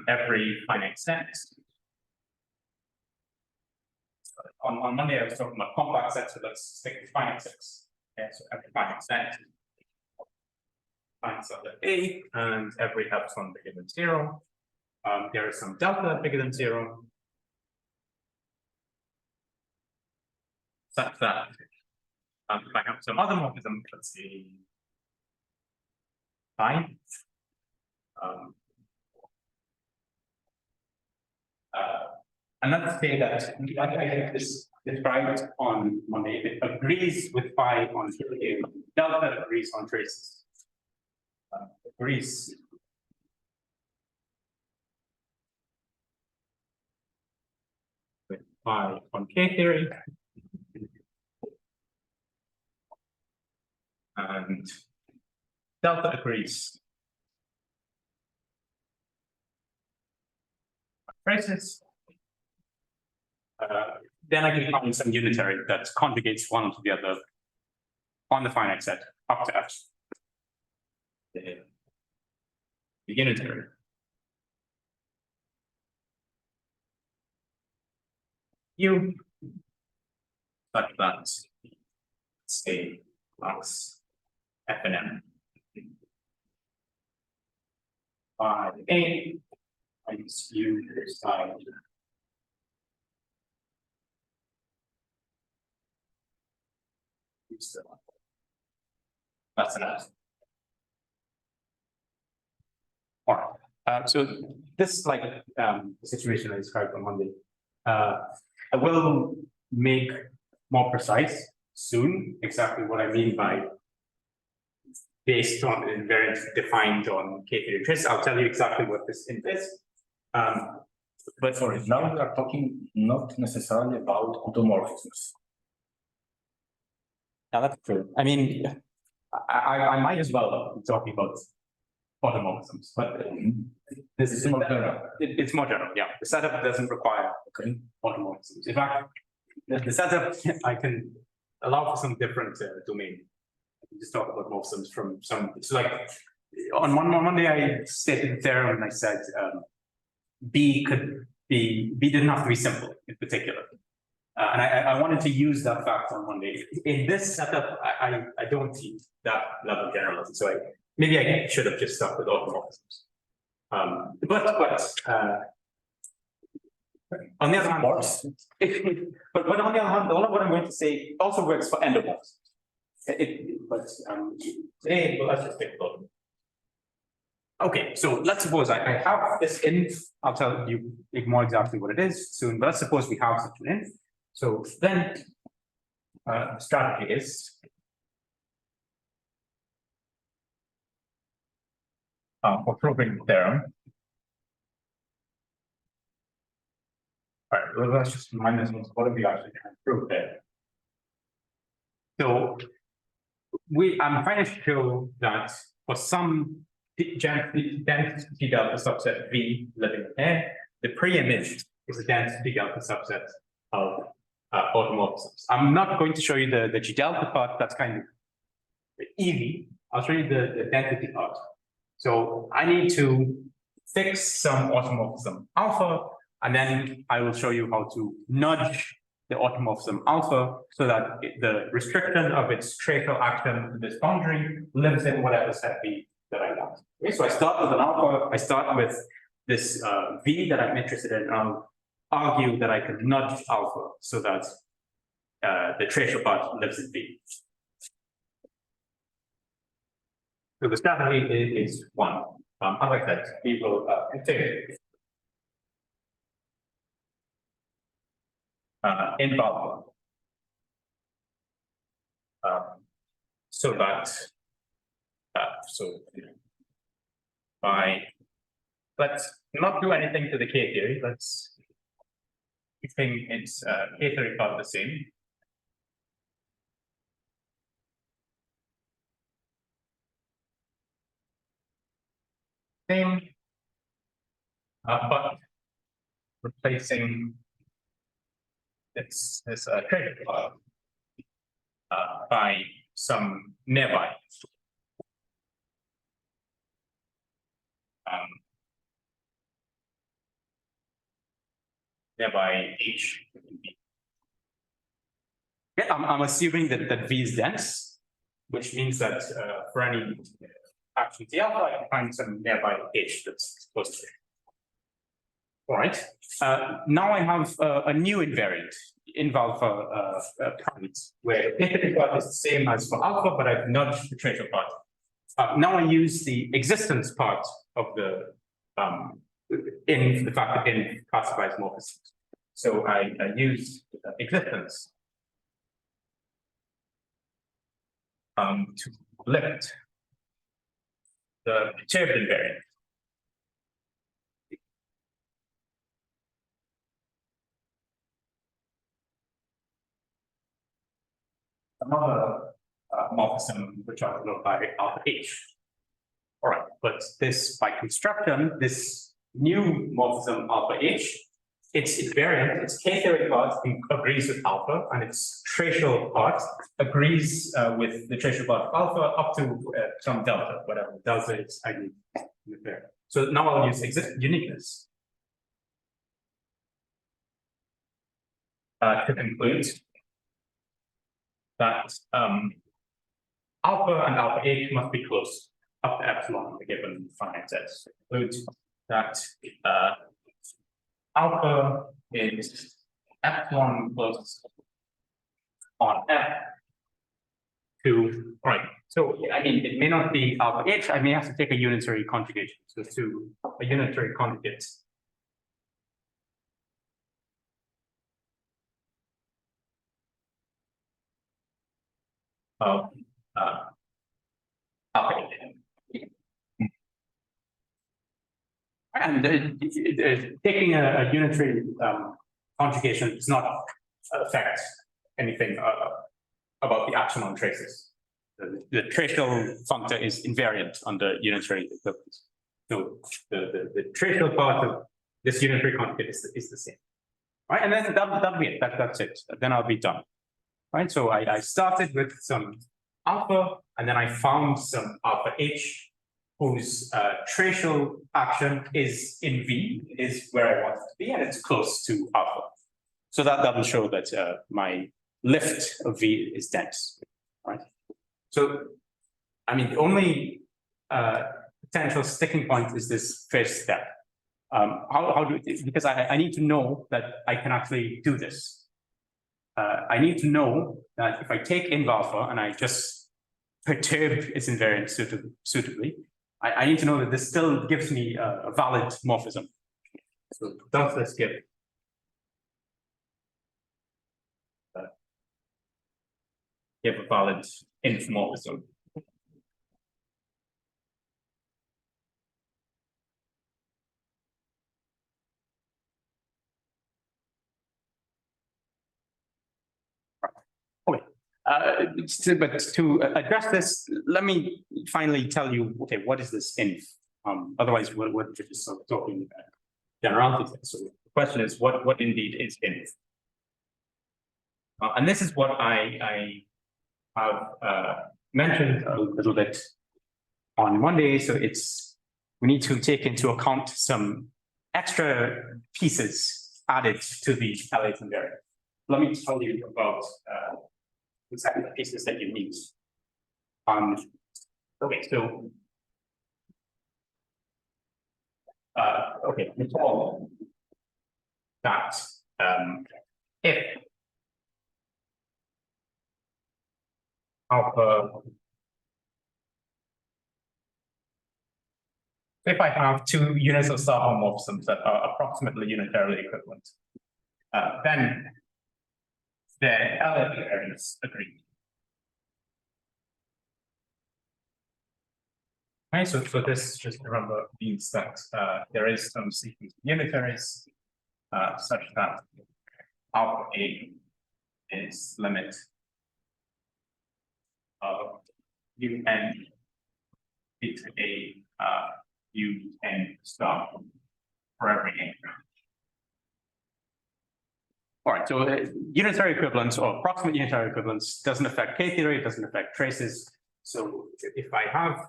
every finite set. So on Monday, I was talking about compact sets, so let's stick with finite sets. Okay, so every finite set finds out A, and every epsilon bigger than 0. There is some delta bigger than 0. Such that if I have some other morphism, let's say phi, and let's say that I have this described on Monday. It agrees with phi on delta agrees on traces. Agrees with phi on K theory. And delta agrees on traces. Then I can find some unitary that conjugates one to the other on the finite set up to F. The unitary. U such that say plus F and M by A minus U side. That's enough. All right. So this is like the situation I described on Monday. I will make more precise soon exactly what I mean by based on the invariant defined on K theory trace. I'll tell you exactly what this int is. But Sorry, now we are talking not necessarily about automorphisms. now that's true. I mean, I might as well be talking about automorphisms, but this is more general. It's more general, yeah. The setup doesn't require automorphisms. In fact, the setup I can allow for some different domain. I can just talk about morphisms from some. It's like on Monday I stated the theorem and I said B didn't have to be simple in particular. And I wanted to use that fact on Monday. In this setup, I don't see that level of generality. So maybe I should have just stuck with automorphisms. But on the other hand, but on the other hand, all of what I'm going to say also works for endomorphisms. Today, well, let's just take a look. Okay, so let's suppose I have this inf. I'll tell you more exactly what it is soon, but let's suppose we have such an inf. So then the strategy is for proving the theorem. All right, well, let's just remind us what are we actually trying to prove there. So I'm trying to show that for some density delta subset V living in A, the pre-image is a density delta subset of automorphisms. I'm not going to show you the G delta part, that's kind of easy. I'll show you the density part. So I need to fix some automorphism alpha, and then I will show you how to nudge the automorphism alpha so that the restriction of its tracial action to this boundary lives in whatever set V that I want. Okay, so I start with an alpha, I start with this V that I'm interested in, and I'll argue that I can nudge alpha so that the tracial part lives in V. So the strategy is one. As I said, we will configure in alpha so that let's not do anything to the K theory. Let's keeping its K theory part the same. But replacing this tracial part by some nearby. Nearby H. Yeah, I'm assuming that V is dense, which means that for any action T alpha, I can find some nearby H that's close to it. All right. Now I have a new invariant in alpha point where the theta part is the same as for alpha, but I've nudged the tracial part. Now I use the existence part of the in the fact that in classifies morphisms. So I use existence to lift the perturbed invariant. Another morphism which I will by alpha H. All right, but this by construction, this new morphism alpha H, its invariant, its K theory part agrees with alpha, and its tracial part agrees with the tracial part of alpha up to some delta, whatever delta is I need. So now I'll use uniqueness to conclude that alpha and alpha H must be close up to epsilon in a given finite set. So concludes that alpha is epsilon close on F to, right. So I mean, it may not be alpha H, I may have to take a unitary conjugation. So to a unitary conjugate. Of alpha H. And taking a unitary conjugation does not affect anything about the action on traces. The tracial functor is invariant under unitary equivalence. So the tracial part of this unitary conjugate is the same. Right, and then that'll be it. That's it. Then I'll be done. Right, so I started with some alpha, and then I found some alpha H whose tracial action is in V, is where I want it to be, and it's close to alpha. So that will show that my lift of V is dense, right? So, I mean, the only potential sticking point is this first step. How do because I need to know that I can actually do this. I need to know that if I take inv alpha and I just perturb its invariant suitably, I need to know that this still gives me a valid morphism. So does this give a valid inf morphism? Okay, but to address this, let me finally tell you, okay, what is this inf? Otherwise, we're just sort of talking generalities. So the question is, what indeed is inf? And this is what I have mentioned a little bit on Monday. So it's we need to take into account some extra pieces added to the LA invariant. Let me tell you about exactly the pieces that you need. Okay, so okay, recall that if I have two units of star homomorphisms that are approximately unitarily equivalent, then the LA invariants agree. Okay, so this just remember means that there is some sequence of unitaries such that alpha A is limit of UN beta A UN star for every A. All right, so unitary equivalence or approximate unitary equivalence doesn't affect K theory, it doesn't affect traces. So if I have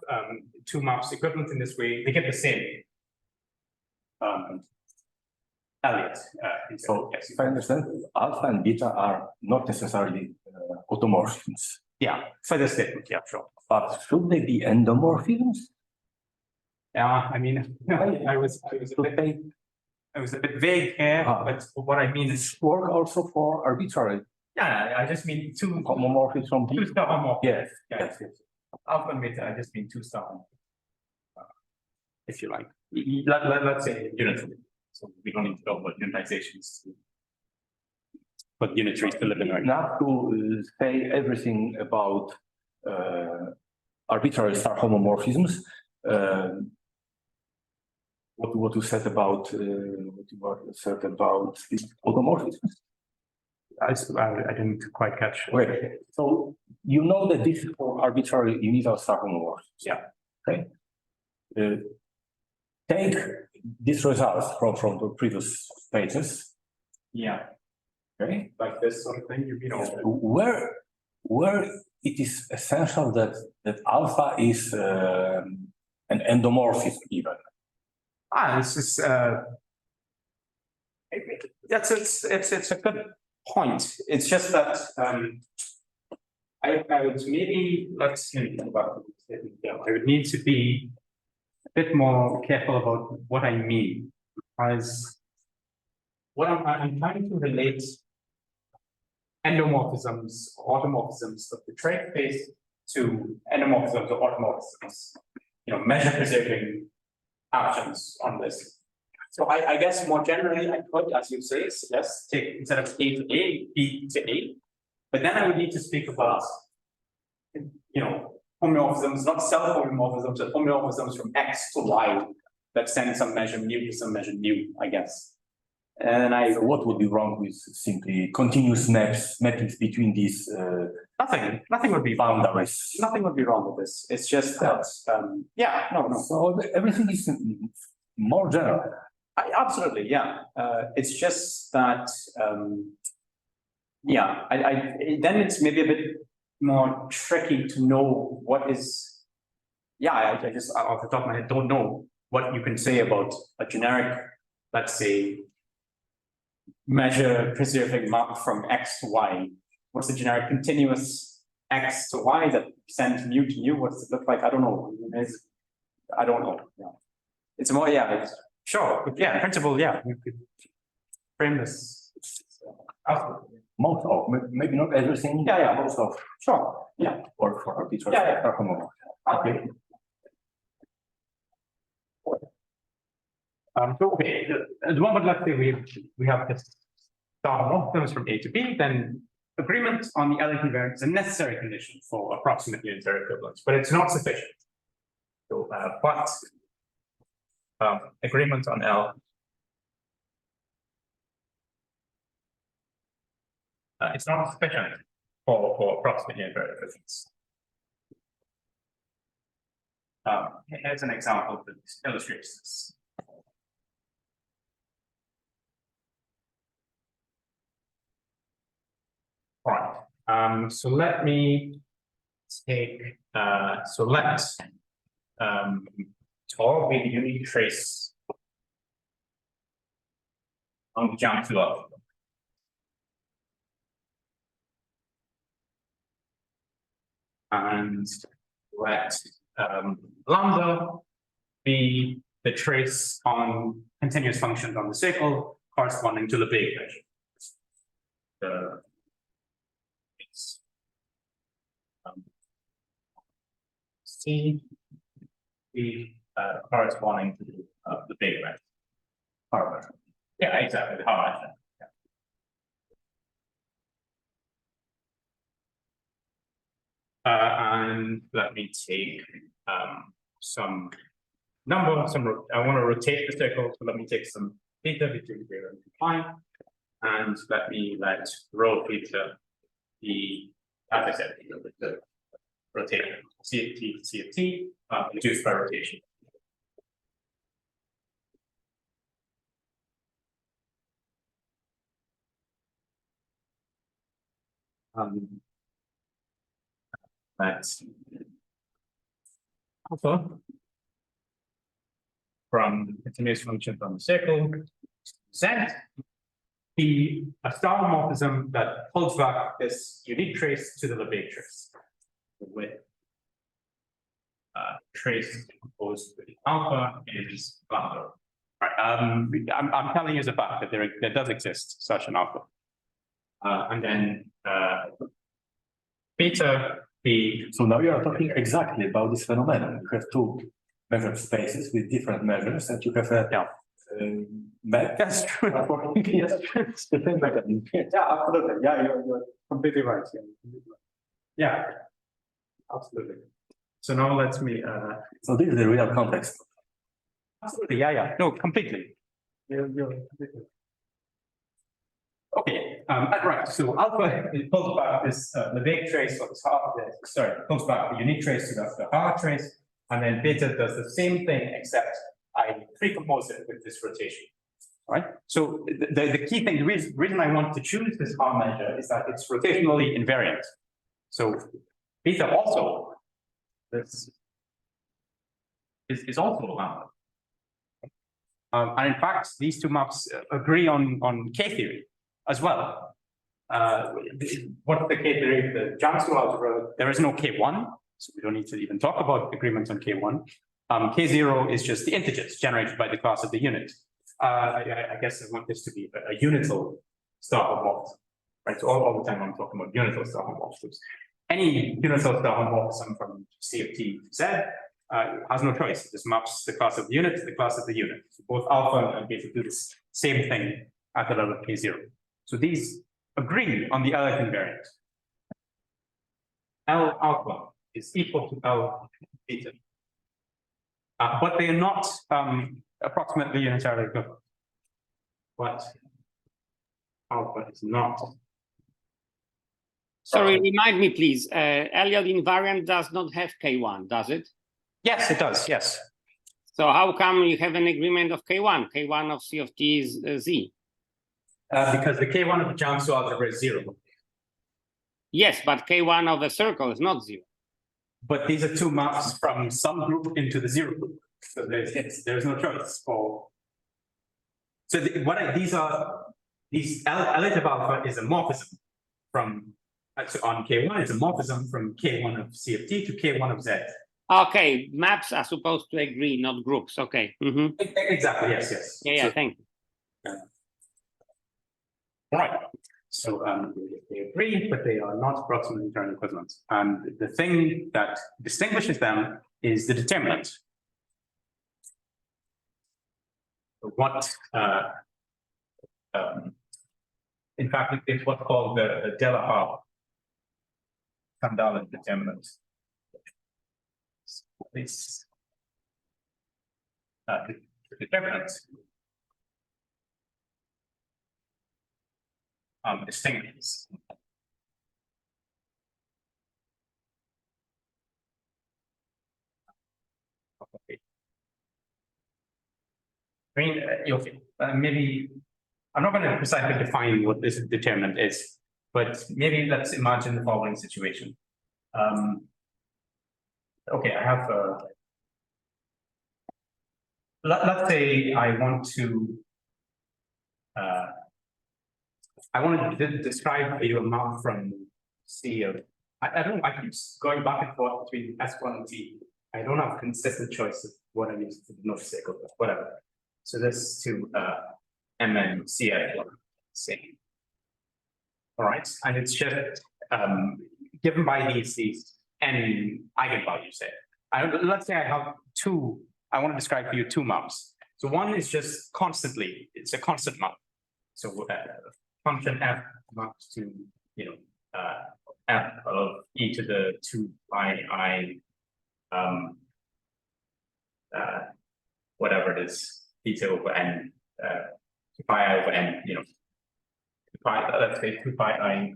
two maps equivalent in this way, they get the same Elliott. So yes, if I understand, alpha and beta are not necessarily automorphisms. Yeah, for this statement, yeah, sure. But should they be endomorphisms? Yeah, I mean, I was a bit vague here, but what I mean is Work also for arbitrary yeah, I just mean two homomorphisms from two star homomorphisms. Yes, yes. Alpha and beta, I just mean two star. If you like, let's say unitary. So we don't need to talk about unitizations. But unitary is still living right now. Not to say everything about arbitrary star homomorphisms. What you said about automorphisms? I didn't quite catch. Wait, so you know that this is for arbitrary unital star homomorphisms. Yeah. Okay. Take these results from the previous pages. Yeah. Okay. Like this sort of thing, you know. Where it is essential that alpha is an endomorphism even. This is it's a good point. It's just that I would maybe let's think about it. I would need to be a bit more careful about what I mean, because what I'm trying to relate endomorphisms or automorphisms of the trait space to endomorphisms or automorphisms, measure preserving actions on this. So I guess more generally, I could, as you say, yes, take instead of A to A, B to A, but then I would need to speak about, homeomorphisms, not self-homeomorphisms, but homeomorphisms from X to Y that send some measure mu to some measure mu, I guess. And So what would be wrong with simply continuous mappings between these nothing would be wrong. boundaries? Nothing would be wrong with this. It's just that, no. So everything is more general. Absolutely, yeah. It's just that, then it's maybe a bit more tricky to know what is. Yeah, I just off the top of my head don't know what you can say about a generic, let's say, measure preserving map from X to Y. What's the generic continuous X to Y that sends mu to mu? What does it look like? I don't know. I don't know. Yeah. It's more, it's sure. But yeah, in principle, we could frame this. Most of, maybe not everything. Most of. Sure. Yeah. Work for arbitrary. Okay. So okay, at the moment, let's say we have this star homomorphisms from A to B, then agreement on the Elliott invariant is a necessary condition for approximate unitary equivalence, but it's not sufficient. So, agreement on L. It's not sufficient for approximate unitary equivalence. Here's an example that illustrates this. All right. So let me take. So let tall be the unique trace on the geometry level. And let lambda be the trace on continuous functions on the circle corresponding to the big measure. It's C be corresponding to the big measure. Harvard. Yeah, exactly. The Harvard. And let me take some number, I want to rotate the circle, so let me take some theta between 0 and pi, and let rho theta be, as I said, the rotation, CFT, reduced by rotation. That's alpha from continuous functions on the circle Z be a star homomorphism that holds back this unique trace to the Lebesgue trace with trace composed with alpha is lambda. Right. I'm telling you as a fact that there does exist such an alpha, and then beta be. So now you are talking exactly about this phenomenon. You have two measured spaces with different measures, and you have a That's true. Yes, it's the same mechanism. Yeah, absolutely. Yeah, you're completely right. Yeah, absolutely. So now let me. So this is the real context. Absolutely. Yeah. No, completely. You're completely. Okay. Right. So alpha pulls back this Lebesgue trace of pulls back the unique trace to the Haar trace, and then beta does the same thing except I pre-compose it with this rotation. Right. So the key thing, the reason I want to choose this Haar measure is that it's rotationally invariant. So beta also this is also a lambda. And in fact, these two maps agree on K theory as well. What's the K theory? The Jacelon algebra, there is no K1, so we don't need to even talk about agreements on K1. K0 is just the integers generated by the class of the unit. I guess I want this to be a unital star homomorphism, right? So all the time I'm talking about unital star homomorphisms. Any unital star homomorphism from CFT to Z has no choice. This maps the class of the unit to the class of the unit. So both alpha and beta do the same thing at the level of K0. So these agree on the Elliott invariant. L alpha is equal to L beta. But they are not approximately unitarily equivalent. But alpha is not. Sorry, remind me, please. Elliott invariant does not have K1, does it? Yes, it does. Yes. So how come you have an agreement of K1? K1 of C of T is Z. Because the K1 of the Jacelon algebra is 0. Yes, but K1 of a circle is not 0. But these are two maps from some group into the 0 group. So there's no choice. So these Elliott of alpha is a morphism from on K1, it's a morphism from K1 of C of T to K1 of Z. Okay, maps are supposed to agree, not groups. Okay. Mm-hmm. Exactly. Yes. Yeah. Thank you. All right. So they agree, but they are not approximately internal equivalent. And the thing that distinguishes them is the determinant. What, in fact, it's what's called the De La Haar-Kandalin determinant. This the determinant distinguishes. Okay. I mean, maybe I'm not going to precisely define what this determinant is, but maybe let's imagine the following situation. Okay, I have let's say I want to describe a map from C of, I don't know, I keep going back and forth between S1 and T. I don't have consistent choice of what I use for the note cycle, but whatever. So this to MN CI, same. All right, and it's just given by these n eigenvalues there. Let's say I have two, I want to describe for you two maps. So one is just constantly, it's a constant map. So function f maps to, you know, f of e to the 2 pi I, whatever it is, theta over n, 2 pi I over n, you know, let's say 2 pi I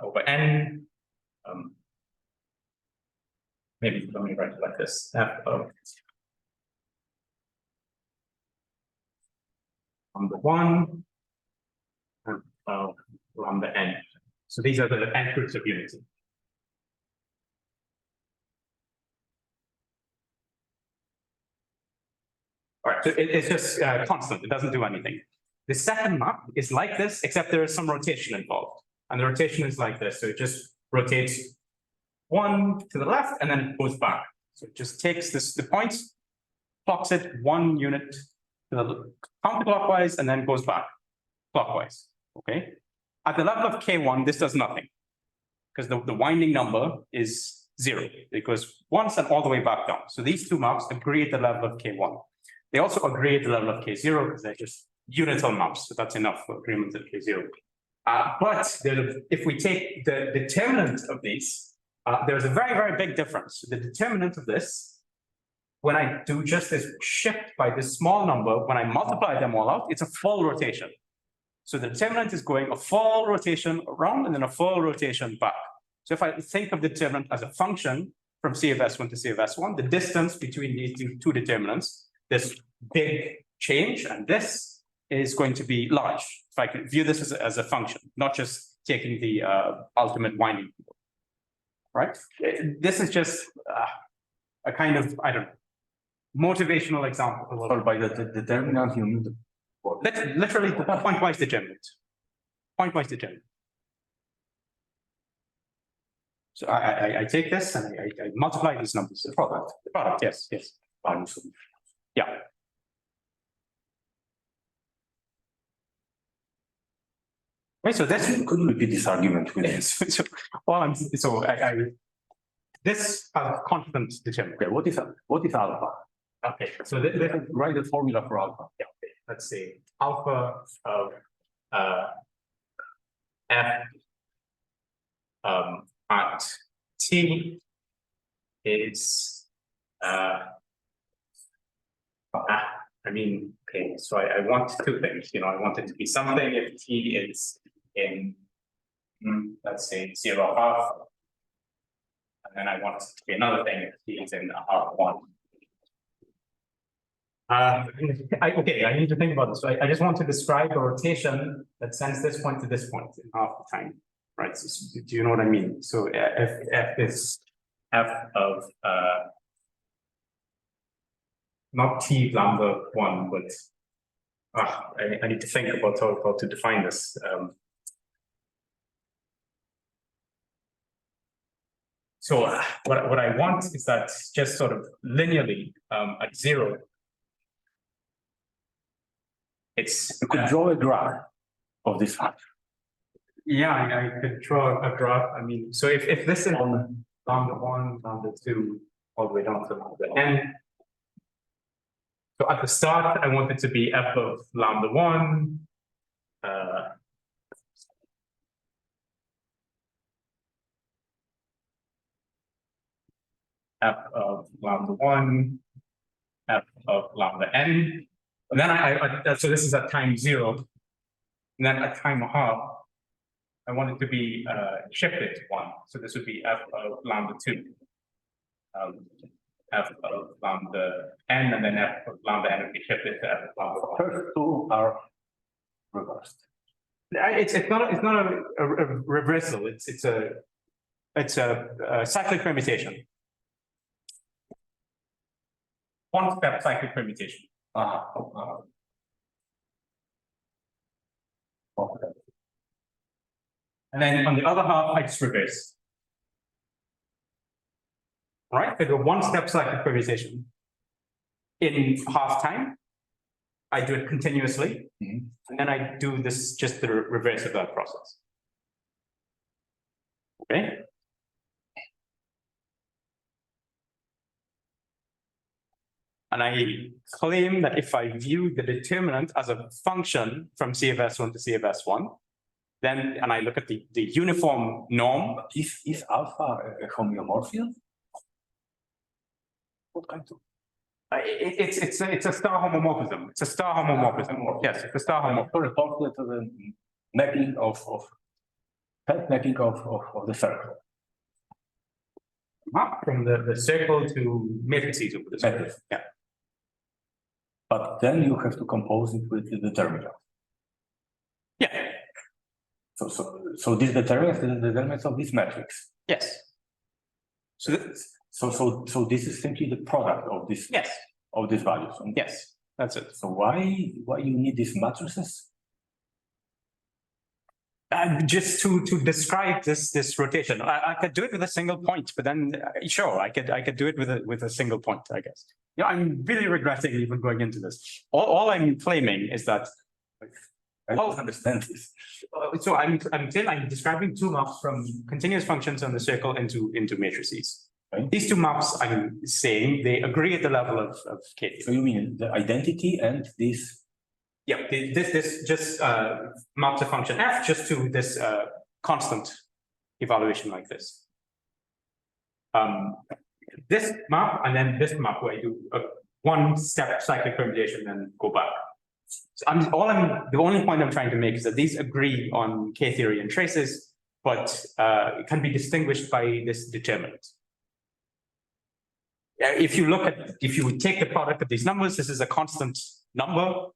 over n. Maybe let me write it like this: f of lambda 1 and of lambda n. So these are the n groups of unity. All right, so it's just constant, it doesn't do anything. The second map is like this, except there is some rotation involved. And the rotation is like this, so it just rotates one to the left and then it goes back. So it just takes the points, plots it 1 unit to the counterclockwise and then goes back clockwise. Okay. At the level of K1, this does nothing because the winding number is 0. It goes once and all the way back down. So these two maps agree at the level of K1. They also agree at the level of K0 because they're just unital maps. So that's enough for agreement at K0. But if we take the determinant of these, there's a very, very big difference. The determinant of this, when I do just this shift by this small number, when I multiply them all out, it's a full rotation. So the determinant is going a full rotation around and then a full rotation back. So if I think of the determinant as a function from C of S1 to C of S1, the distance between these two determinants, this big change and this is going to be large. If I could view this as a function, not just taking the ultimate winding. Right? This is just a kind of, I don't know, motivational example. Or by the determinant, you need Literally the pointwise determinant. Pointwise determinant. So I take this and I multiply these numbers. The product. The product, yes, yes. Yeah. Right, so that's could you repeat this argument with this. This constant determinant. Okay, what is alpha? Okay, so write the formula for alpha. Yeah, okay. Let's see. Alpha of f at t is I mean, okay, so I want two things, you know, I want it to be something if t is in, let's say 0.5, and then I want it to be another thing if t is in 1. Okay, I need to think about this. So I just want to describe a rotation that sends this point to this point in half the time, right? So, do you know what I mean? So if f is f of not t lambda 1, but I need to think about how to define this. So what I want is that just sort of linearly at 0. You could draw a graph of this fact. Yeah, I could draw a graph. I mean, so if this is on lambda 1, lambda 2, all the way down to lambda n. So at the start, I want it to be f of lambda 1. F of lambda 1, f of lambda n. And then so this is at time 0. And then at time half, I want it to be shifted to 1. So this would be f of lambda 2. F of lambda n, and then f of lambda n will be shifted to f of lambda 1. First two are reversed. It's not a reversal. It's a cyclic permutation. one-step cyclic permutation. Okay. And then on the other half, I just reverse. Right, I do a one-step cyclic permutation. In half time, I do it continuously, Mhm. and then I do this just the reverse of that process. Okay. And I claim that if I view the determinant as a function from CFS1 to CFS1, then, and I look at the uniform norm. Is alpha a homeomorphism? What kind of? It's a star homomorphism. It's a star homomorphism. Yes, it's a star homomorphism. Corresponded to the mapping of mapping of the circle. From the circle to matrices over the circle. Matrix. Yeah. But then you have to compose it with the determinant. Yeah. So this determinant is the determinant of this matrix. Yes. So So this is simply the product of this yes. of these values. Yes. That's it. So why you need these matrices? Just to describe this rotation, I could do it with a single point, but then sure, I could do it with a single point, I guess. Yeah, I'm really regretting even going into this. All I'm claiming is that I don't understand this. so I'm describing two maps from continuous functions on the circle into matrices. Right. These two maps, I'm saying they agree at the level of K. So you mean the identity and this? Yeah, this just maps a function f just to this constant evaluation like this. This map and then this map where I do a one-step cyclic permutation and go back. So the only point I'm trying to make is that these agree on K theory and traces, but it can be distinguished by this determinant. If you take the product of these numbers, this is a constant number.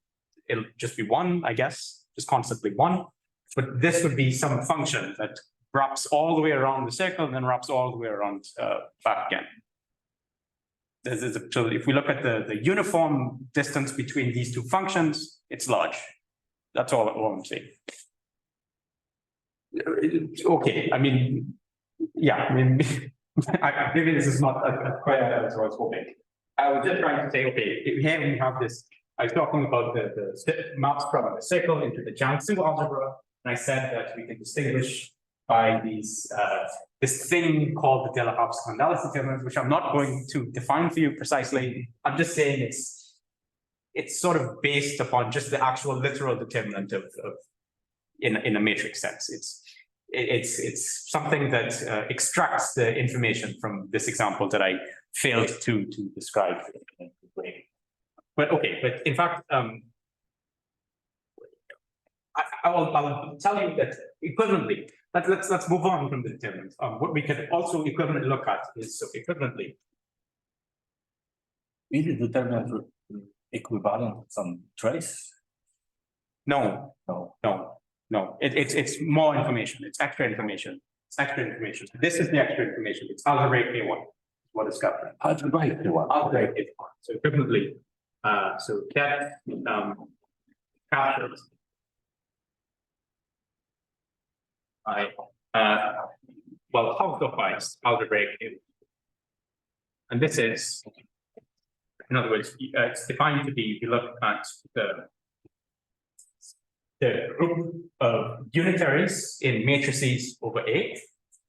It'll just be one, I guess, just constantly one. But this would be some function that wraps all the way around the circle and then wraps all the way around back again. So if we look at the uniform distance between these two functions, it's large. That's all I'm saying. Okay, I mean, yeah, I mean, maybe this is not quite as I was hoping. I was just trying to say, okay, here we have this. I was talking about the maps from the circle into the giant single algebra, and I said that we can distinguish by these this thing called the Delahaye-Sklendales determinant, which I'm not going to define for you precisely. I'm just saying it's sort of based upon just the actual literal determinant of in a matrix sense. It's something that extracts the information from this example that I failed to describe in a way. But okay, but in fact, I'll tell you that equivalently. Let's move on from the determinant. What we can also equivalently look at is equivalently. Is the determinant equivalent to some trace? No. It's more information. It's extra information. It's extra information. This is the extra information. It's algebraic K1. What is captured? Algebraic K1. Algebraic K1. So equivalently. So cat captures. Half-dopized algebraic K1. And this is, in other words, it's defined to be, we look at the group of unitaries in matrices over A,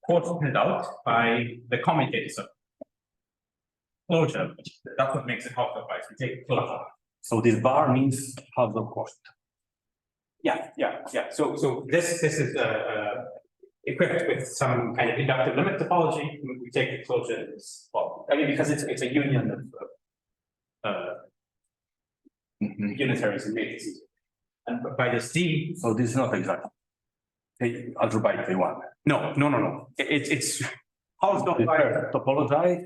quoted out by the commutator sum. Closure, that's what makes it half-dopized. We take closure. So this bar means half the cost. Yeah. So this is equipped with some kind of inductive limit topology. We take the closure as well. I mean, because it's a union of unitaries and matrices. And by this D. So this is not exactly algebraic K1. No. It's half-dopized Topologize.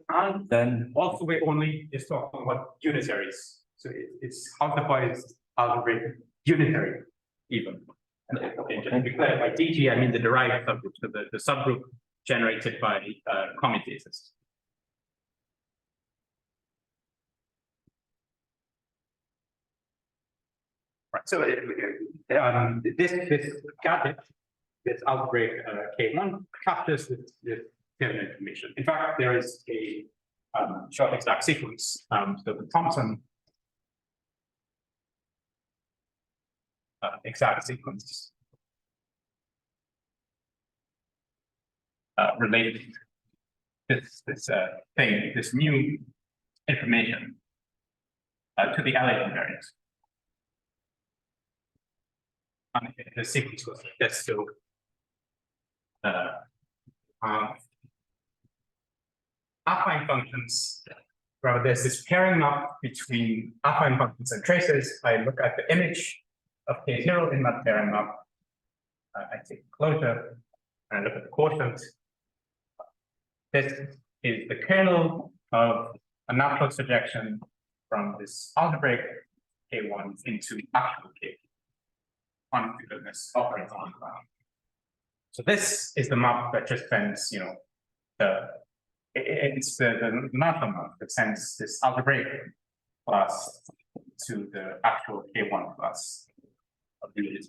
And Then all the way only is talking about unitaries. So it's half-dopized algebraic unitary even. And okay, just to be clear, by DG I mean the derived subgroup, so the subgroup generated by commutators. Right, so this gadget, this outbreak K1 captures this given information. In fact, there is a short exact sequence. So the Thompson exact sequence related this new information to the LA invariant. And the sequence was like this. So affine functions, rather there's this pairing up between affine functions and traces. I look at the image of K0 in that pairing up. I take closure and I look at the quotient. This is the kernel of a natural projection from this algebraic K1 into actual K. On goodness, operates on the ground. So this is the map that just sends, it's the natural map that sends this algebraic class to the actual K1 class of the unit.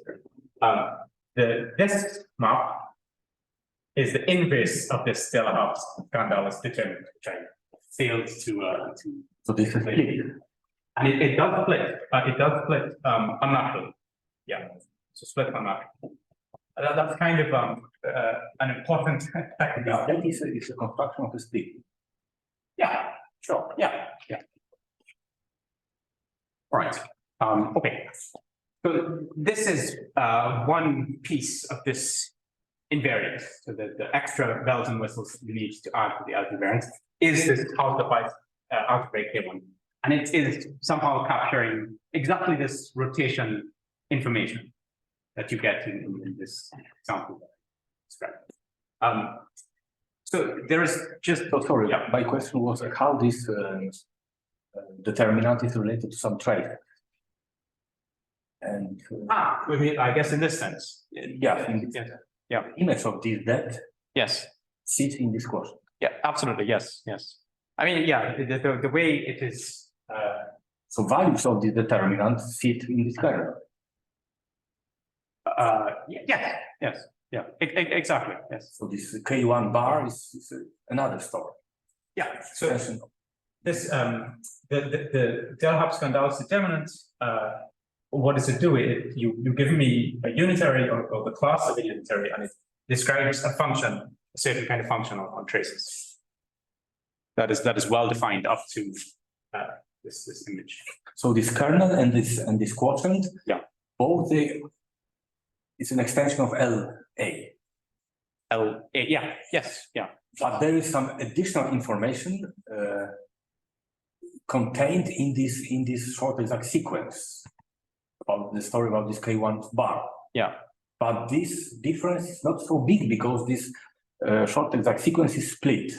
This map is the inverse of this Stella-House-Gandal's determinant, which I failed to. So this is split. And it does split. It does split unnaturally. Yeah. So split unnaturally. That's kind of an important technique. That is a construction of the split. Yeah. Sure. Yeah. Yeah. All right. Okay. So this is one piece of this invariant. So the extra bells and whistles you need to add to the invariant is this house-defined algebraic K1, and it is somehow capturing exactly this rotation information that you get in this example. So there is just. So sorry, yeah. my question was how this determinant is related to some trait. And I mean, I guess in this sense. yeah, Yeah. image of this depth Yes. sits in this quotient. Yeah, absolutely. Yes. Yes. I mean, yeah, the way it is. So values of this determinant sit in this kernel. Yes. Yes. Yeah. Exactly. Yes. So this K1 bar is another story. Yeah. So this the Del-Hobbs-Gandal's determinant. What does it do? You give me a unitary or the class of a unitary, and it describes a function, a certain kind of function on traces. That is well defined up to this image. So this kernel and this quotient, Yeah. both it's an extension of LA. Yeah. Yes. Yeah. But there is some additional information contained in this short exact sequence about the story about this K1 bar. Yeah. But this difference is not so big because this short exact sequence is split.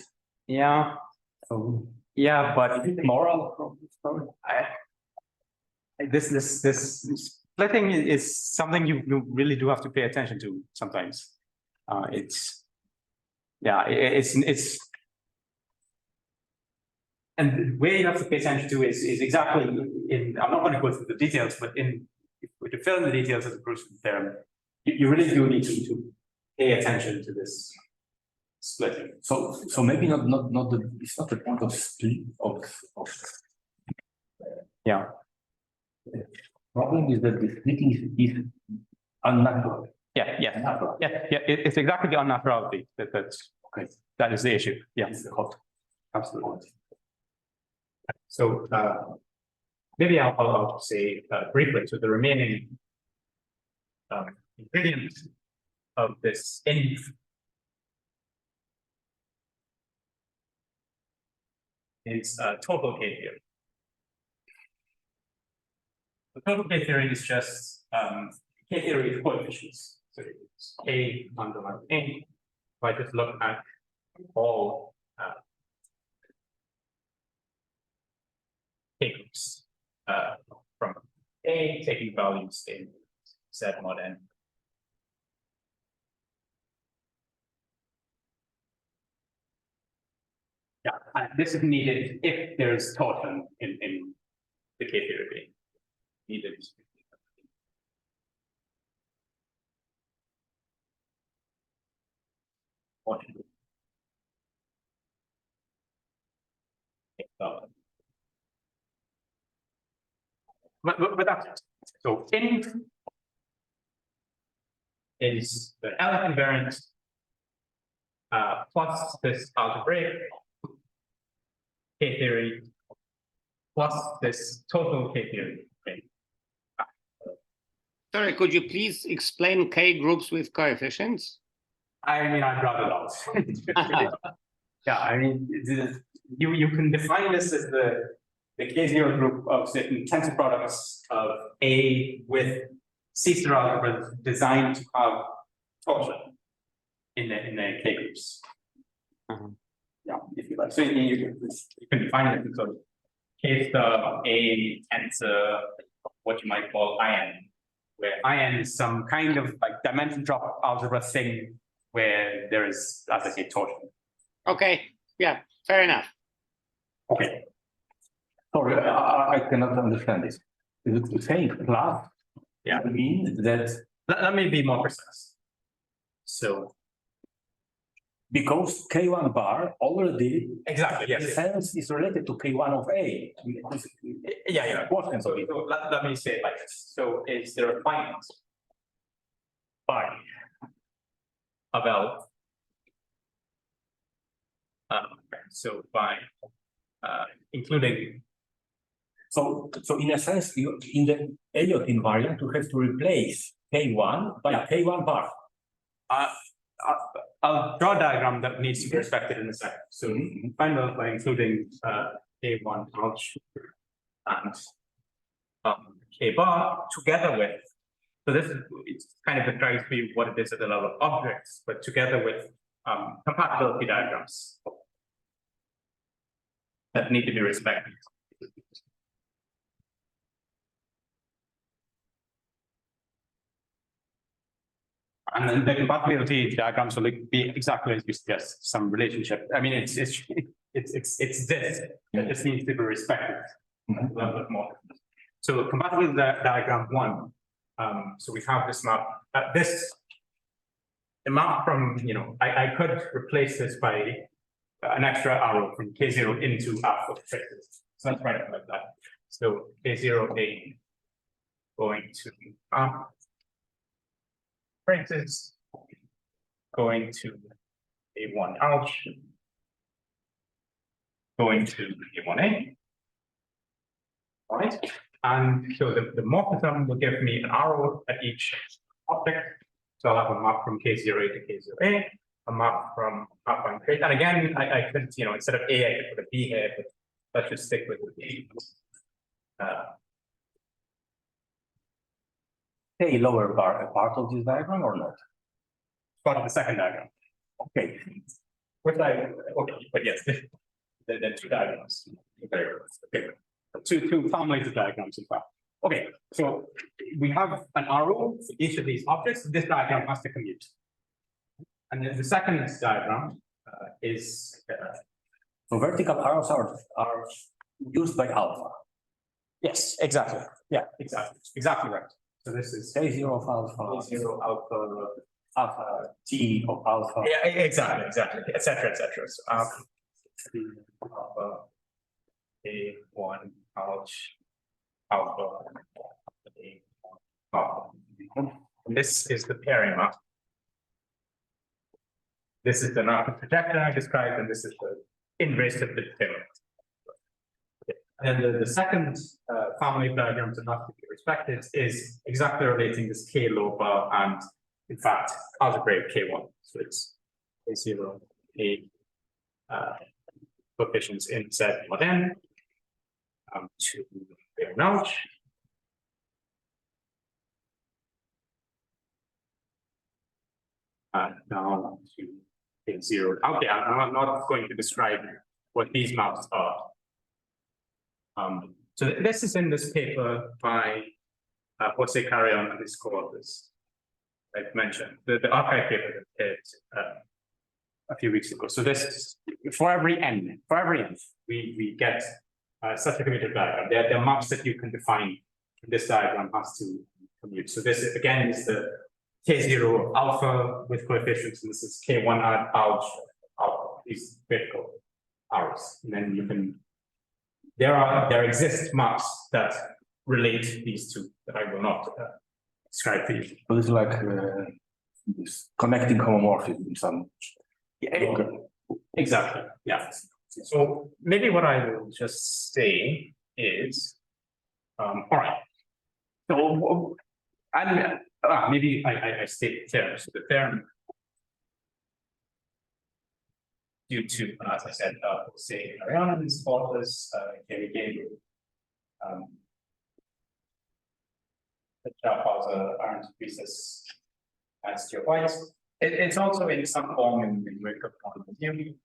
Yeah. So Yeah, but moral from the story. This splitting is something you really do have to pay attention to sometimes. It's and the way you have to pay attention to is exactly in. I'm not going to go through the details, but if we to fill in the details of the Brewster theorem, you really do need to pay attention to this splitting. So maybe not it's not the point of split of Yeah. the problem is that the splitting is unnatural. Yeah. Unnatural. Yeah. It's exactly the unnaturality that's Okay. that is the issue. Yeah. It's the hot. Absolutely. So maybe I'll say briefly. So the remaining ingredient of this is total K theory. The total K theory is just K theory of coefficients. So it's K underline N. If I just look at all K groups from A, taking values in Z mod N. Yeah, and this is needed if there is torsion in the K theory being needed. But that's it. So int is the L invariant plus this algebraic K theory plus this total K theory. Okay. Sorry, could you please explain K groups with coefficients? I mean, I'd rather not. Yeah, I mean, you can define this as the K0 group of certain tensor products of A with C-star algebra designed to have torsion in the K groups. Yeah, if you like. So you can define it as sort of K star A tensor, what you might call IN, where IN is some kind of like dimension drop algebra thing where there is, as I say, torsion. Okay, yeah, fair enough. Okay. Sorry, I cannot understand this. Is it saying plus? Yeah. Mean that Let me be more precise. So because K1 bar already exactly, yes. sense is related to K1 of A. Yeah. Quotient of it. So let me say it like this. So is there a finite by of L? So by including. So in a sense, you in the Elliott invariant, you have to replace K1 by K1 bar. I'll draw a diagram that needs to be respected in a second. So find out by including K1 ouch and K bar together with. So this is it's kind of tries to be what it is at the level of objects, but together with compatibility diagrams that need to be respected. And then the compatibility diagrams will be exactly as you suggest, some relationship. I mean, it's this. It just needs to be respected a little bit more. So compatibility diagram 1. So we have this map. The map from I could replace this by an extra arrow from K0 into alpha traces. So let's write it like that. So K0A going to alpha traces, going to A1 ouch, going to A1A. All right. And so the morphism will give me an arrow at each object. So I'll have a map from K0A to K0A, a map from alpha and trace. And again, I could, instead of A, I could put a B here, but let's just stick with the B. K lower bar a part of this diagram or not? Part of the second diagram. Okay. But yes, the two diagrams. Okay. Two families of diagrams, in fact. Okay, so we have an arrow for each of these objects. This diagram has to commute. And then the second diagram is. So vertical arrows are used by alpha. Yes, exactly. Yeah, exactly right. So this is K0 of alpha. K0 alpha. Alpha T of alpha. Yeah, exactly, etc. So alpha A1 ouch alpha A1 alpha. This is the pairing map. This is the rapid projector I described, and this is the inverse of the determinant. And the second family of diagrams that have to be respected is exactly relating this K low bar and, in fact, algebraic K1. So it's K0, A coefficients in Z mod N to their notch. Now to K0. Okay, I'm not going to describe what these maps are. So this is in this paper by Jose Carrion and his co-authors. I've mentioned the archive paper that appeared a few weeks ago. So this is for every n, we get such a commutative diagram. There are maps that you can define. This diagram has to commute. So this again is the K0 alpha with coefficients, and this is K1 alpha, these vertical arrows. And then you can, there exist maps that relate these two that I will not describe to you. So it's like this connecting homomorphism in some. Okay. Exactly, yeah. So maybe what I will just say is, all right. So, and maybe I state theorem. So the theorem, due to, as I said, say Ariana's faultless, can again, the Schaffhauser aren't pieces as to your points. It's also in some form in numerical quantum theory.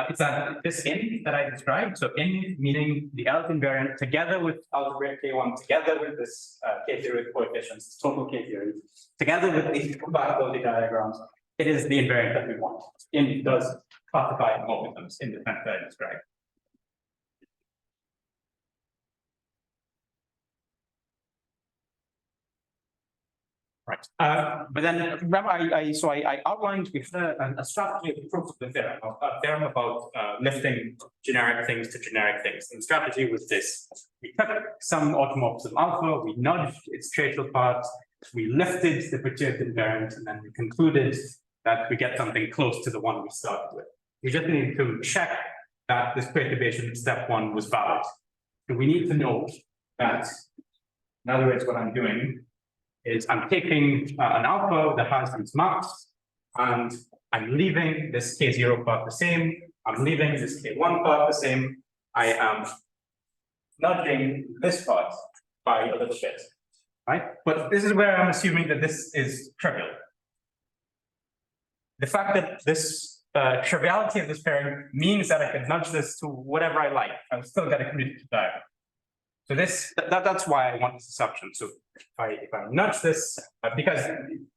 It's that this in that I described. So in meaning the L invariant together with algebraic K1, together with this K theory coefficients, total K theory, together with these compatibility diagrams, it is the invariant that we want. In does classify homomorphisms in the sense that I described. Right. But then remember, I outlined with a strategy of proof of the theorem, a theorem about lifting generic things to generic things. And the strategy was this: we took some automorphism alpha, we nudged its tracial part, we lifted the perturbed invariant, and then we concluded that we get something close to the one we started with. We just need to check that this perturbation in step one was valid. So we need to know that, in other words, what I'm doing is I'm taking an alpha that has these maps, and I'm leaving this K0 part the same, I'm leaving this K1 part the same, I am nudging this part by a little bit, right? But this is where I'm assuming that this is trivial. The fact that this triviality of this pairing means that I can nudge this to whatever I like, I'll still get a commutative diagram. So that's why I want this assumption. So if I nudge this, because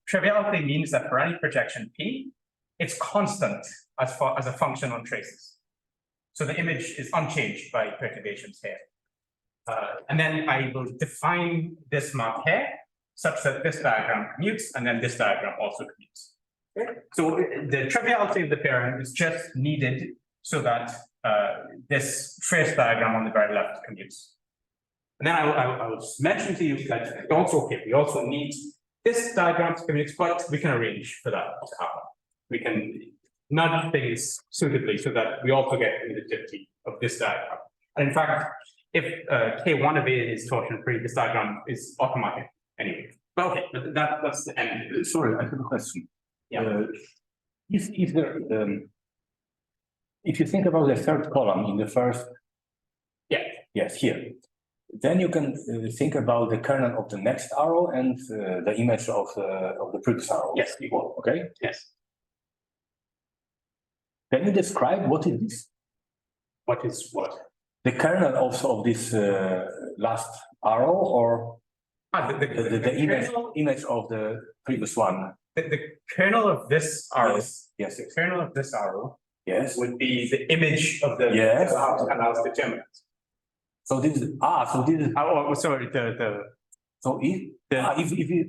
triviality means that for any projection P, it's constant as far as a function on traces. So the image is unchanged by perturbations here. And then I will define this map here such that this diagram commutes and then this diagram also commutes. Okay? So the triviality of the pairing is just needed so that this first diagram on the very left commutes. And then I will mention to you that also, okay, we also need this diagram to commute, but we can arrange for that to happen. We can nudge things suitably so that we also get commutativity of this diagram. And in fact, if K1 of A is torsion free, this diagram is automatic anyway. But okay, but that's the end. Sorry, I have a question. Yeah. If there, if you think about the third column in the first, yes, here. Then you can think about the kernel of the next arrow and the image of the previous arrow. Yes. Equal, okay? Yes. Can you describe what is this? What is what? The kernel of this last arrow, or the image of the previous one? The kernel of this arrow. Yes. The kernel of this arrow. Yes. Would be the image of the house determinant. So this is sorry, so if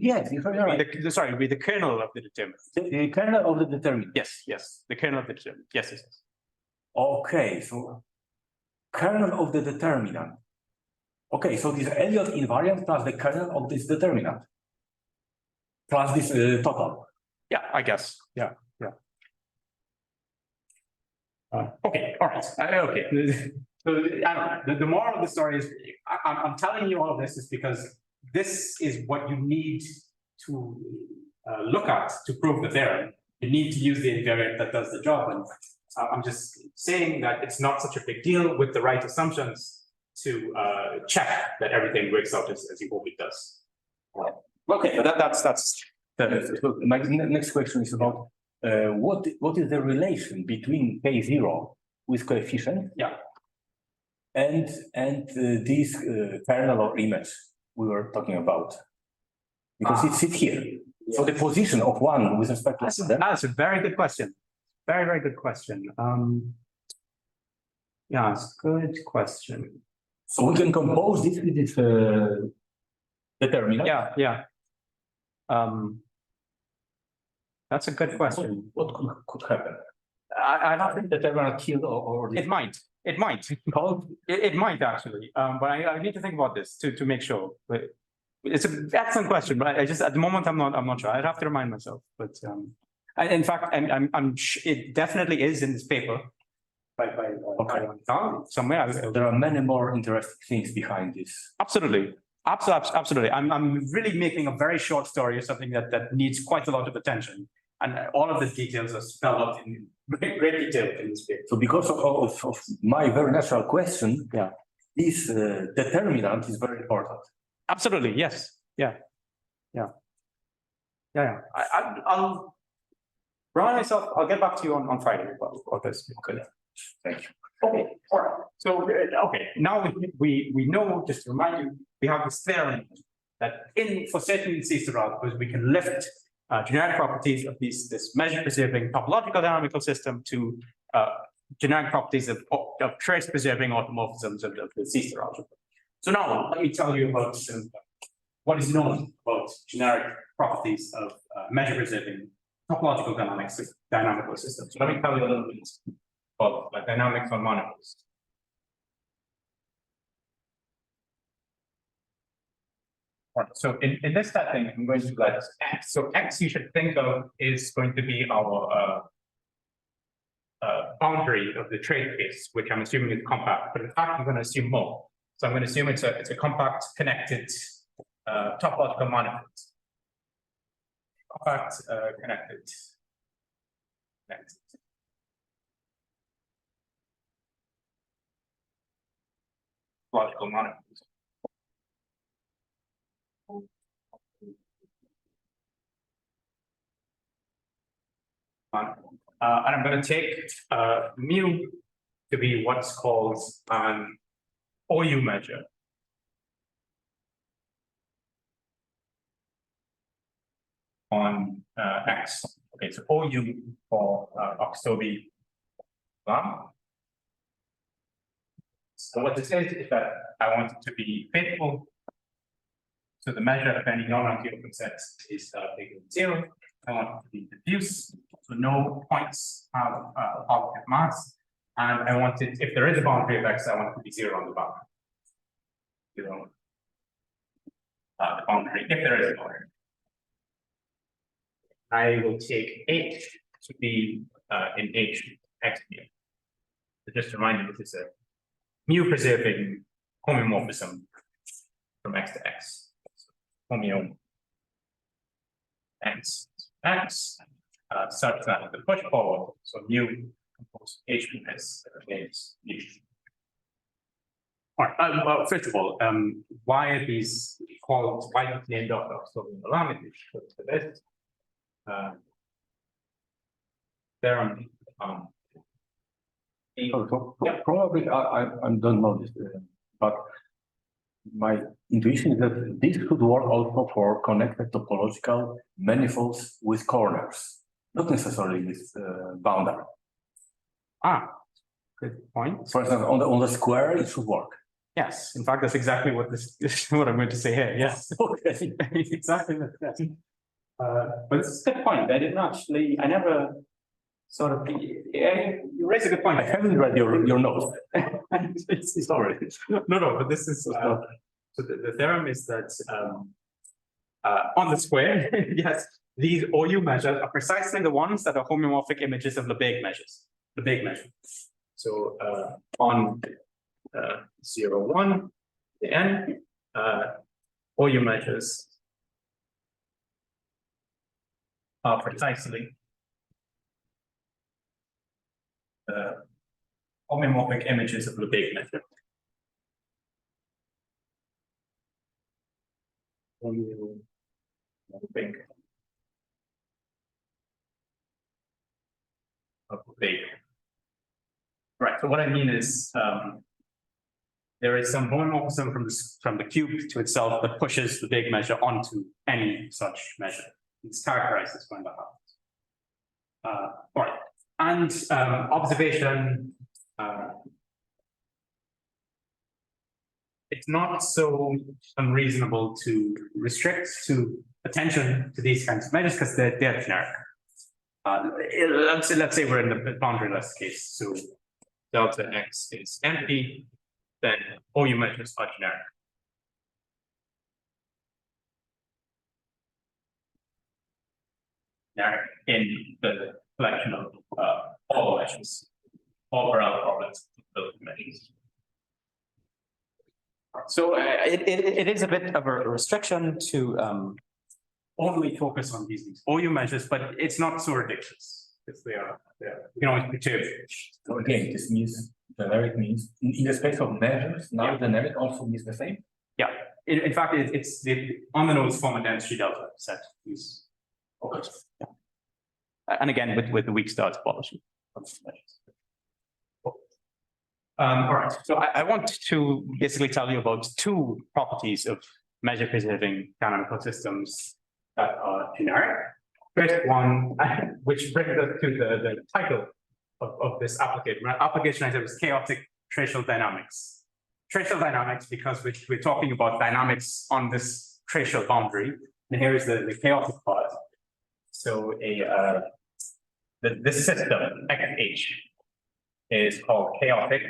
yes, you're right. Sorry, with the kernel of the determinant. The kernel of the determinant. Yes, the kernel of the determinant. Yes. Okay, so kernel of the determinant. Okay, so this Elliott invariant plus the kernel of this determinant plus this total. Yeah, I guess. Yeah. Okay, all right. Okay. So I don't know. The moral of the story is I'm telling you all of this is because this is what you need to look at to prove the theorem. You need to use the invariant that does the job. And I'm just saying that it's not such a big deal with the right assumptions to check that everything works out as you hope it does. Okay, but that's my next question is about what is the relation between K0 with coefficient? Yeah. And this kernel or image we were talking about, because it sits here. So the position of one with respect to that's a very good question. Very good question. Yeah, it's a good question. So we can compose this with this determinant. Yeah. That's a good question. What could happen? I don't think that they're gonna kill or. It might. It might actually. But I need to think about this to make sure. But it's an excellent question, but I just at the moment I'm not sure. I'd have to remind myself. But in fact, it definitely is in this paper. Somewhere. There are many more interesting things behind this. Absolutely. Absolutely. I'm really making a very short story of something that needs quite a lot of attention. And all of the details are spelled out in great detail in this paper. So because of my very natural question, Yeah. this determinant is very important. Absolutely. Yes. Yeah. I'll remind myself. I'll get back to you on Friday about this. Okay. Thank you. Okay. All right. So now we know. Just to remind you, we have this theorem that for certain C-star algebras we can lift generic properties of this measure-preserving topological dynamical system to generic properties of trace-preserving automorphisms of the C-star algebra. So now let me tell you about what is known about generic properties of measure-preserving topological dynamical systems. So let me tell you a little bit about dynamics on monomers. Right, so in this setting, I'm going to let X. So X you should think of is going to be our boundary of the trace case, which I'm assuming is compact, but in fact I'm going to assume more. So I'm going to assume it's a compact connected topological manifold. Compact connected. Logical manifold. And I'm going to take mu to be what's called an OU measure. On X. Okay, so OU for Oxtoby. So what this is that I want it to be faithful. So the measure of any non-empty open set is bigger than 0. I want it to be diffuse, so no points have positive mass. And I want it, if there is a boundary of X, I want it to be 0 on the boundary. 0. The boundary, if there is a boundary. I will take H to be in H X mu. So just to remind you, this is a mu preserving homeomorphism from X to X. So homeo X such that the push forward, so mu composed H minus is mu. All right. Well, first of all, why are these called? Why are they named after Oxtoby alarm? This. Theorem. Probably I don't know this, but my intuition is that this could work also for connected topological manifolds with corners, not necessarily with boundary. Good point. For example, on the square, it should work. Yes, in fact, that's exactly what what I'm going to say here. Yes, Okay. exactly that. But it's a good point. I didn't actually. I never sort of. You raise a good point. I haven't read your notes. Sorry. No. But this is. So the theorem is that on the square, yes, these OU measures are precisely the ones that are homeomorphic images of Lebesgue measures. Lebesgue measure. So on 0, 1, the n OU measures are precisely homeomorphic images of Lebesgue measure. Homeomorphic of Lebesgue. Right. So what I mean is, there is some homomorphism from the cube to itself that pushes the big measure onto any such measure. It's characterized as when that happens. All right. And observation. It's not so unreasonable to restrict to attention to these kinds of measures because they're generic. Let's say we're in the boundaryless case. So delta x is empty, then OU measures are generic. Generic in the collection of all measures, all parallel problems, those measures. So it is a bit of a restriction to only focus on these OU measures, but it's not so ridiculous because they are you can always perturb. So again, this means generic means in the space of measures, now generic also means the same. Yeah, in fact, it's the on the nodes form a density delta set. These. Okay. Yeah. And again, with the weak start policy. All right, so I want to basically tell you about two properties of measure preserving canonical systems that are generic. First one, which brings us to the title of this application. My application I said was chaotic tracial dynamics. Tracial dynamics because we're talking about dynamics on this tracial boundary. And here is the chaotic part. So this system, XH, is called chaotic.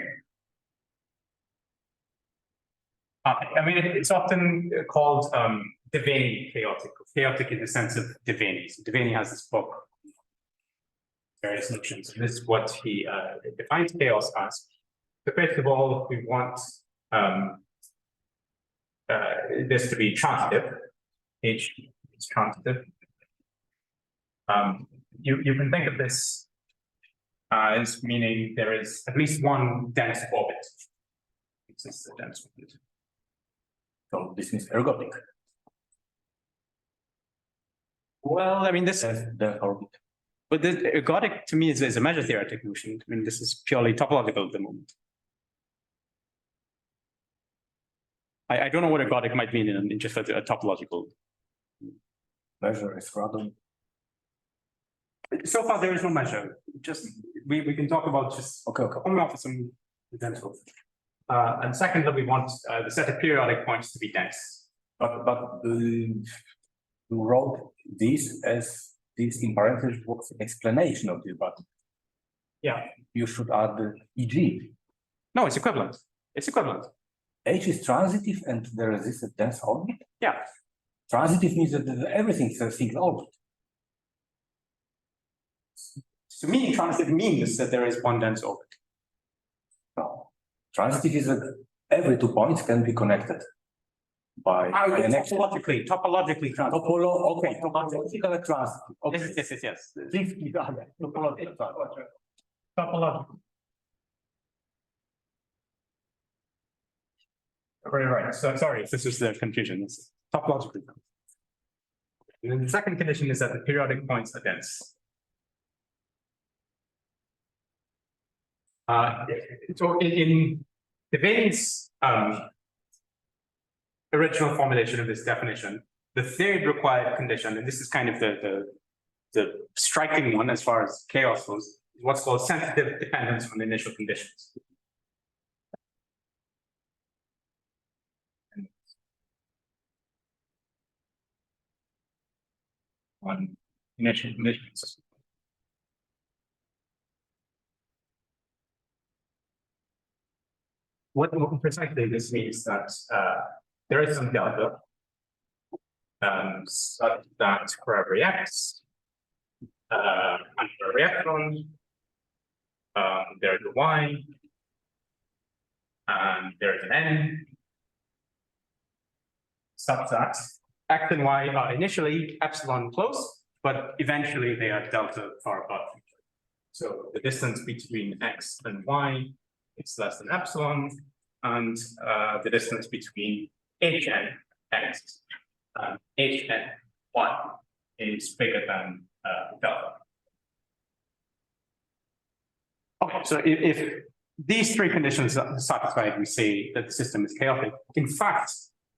I mean, it's often called Devaney chaotic in the sense of Devaney. So Devaney has this book, various notions. This is what he defines chaos as. So first of all, we want this to be transitive. H is transitive. You can think of this as meaning there is at least one dense orbit. This is the dense orbit. So this is ergodic. Well, I mean, this The orbit. but the ergodic to me is a measure theoretic notion. I mean, this is purely topological at the moment. I don't know what ergodic might mean in just a topological. Measure is rather. So far, there is no measure. Just we can talk about just Okay. homomorphism dense. And secondly, we want the set of periodic points to be dense. But you wrote this as this in parentheses was explanation of this, but Yeah. you should add the EG. No, it's equivalent. It's equivalent. H is transitive and there is a dense orbit. Yeah. Transitive means that everything is a single orbit. To me, transitive means that there is one dense orbit. No. Transitive is that every 2 points can be connected by an action. Topologically transitive. Okay, topological transitive. Okay. Yes. Topological transitive. Topological. Right. So sorry if this is the confusion. It's topologically. And then the second condition is that the periodic points are dense. So in Devaney's original formulation of this definition, the third required condition, and this is kind of the striking one as far as chaos goes, is what's called sensitive dependence on initial conditions. On initial conditions. What precisely this means that there is some delta such that for every x and for every epsilon there's a y and there's an n such that x and y are initially epsilon close, but eventually they are delta far apart. So the distance between x and y is less than epsilon, and the distance between hn x and hn y is bigger than delta. Okay, so if these three conditions are satisfied, we say that the system is chaotic. In fact,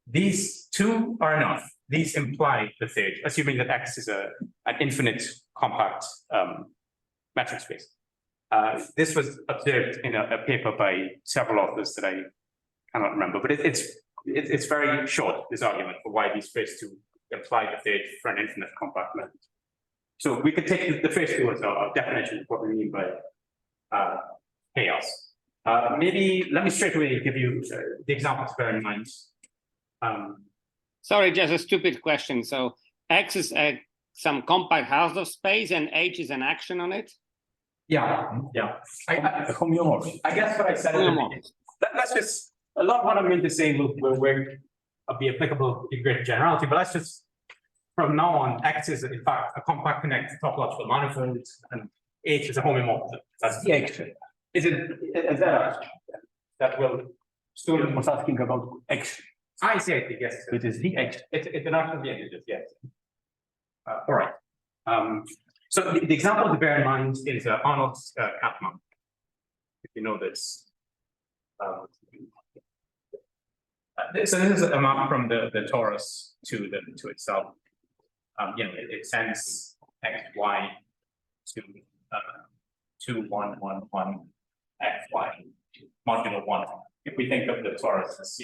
these two are enough. These imply the third, assuming that X is an infinite compact metric space. This was observed in a paper by several authors that I cannot remember, but it's very short, this argument for why these first two apply the third for an infinite compact method. So we could take the first two as our definition of what we mean by chaos. Maybe let me straight away give you the examples to bear in mind. Sorry, just a stupid question. So X is some compact house of space and H is an action on it? Yeah. Homeomorphic. I guess what I said. That's just a lot of what I'm going to say will be applicable in greater generality, but let's just from now on, X is in fact a compact connected topological manifold, and H is a homeomorphism. That's the action. Is that will Student was asking about X. I see, yes. It is the X. It's an action of the integers, yes. All right. So the example to bear in mind is Arnold's cat map. If you know this. So this is a map from the torus to itself. It sends x, y to 2, 1, 1, 1, x, y, modulo 1. If we think of the torus as,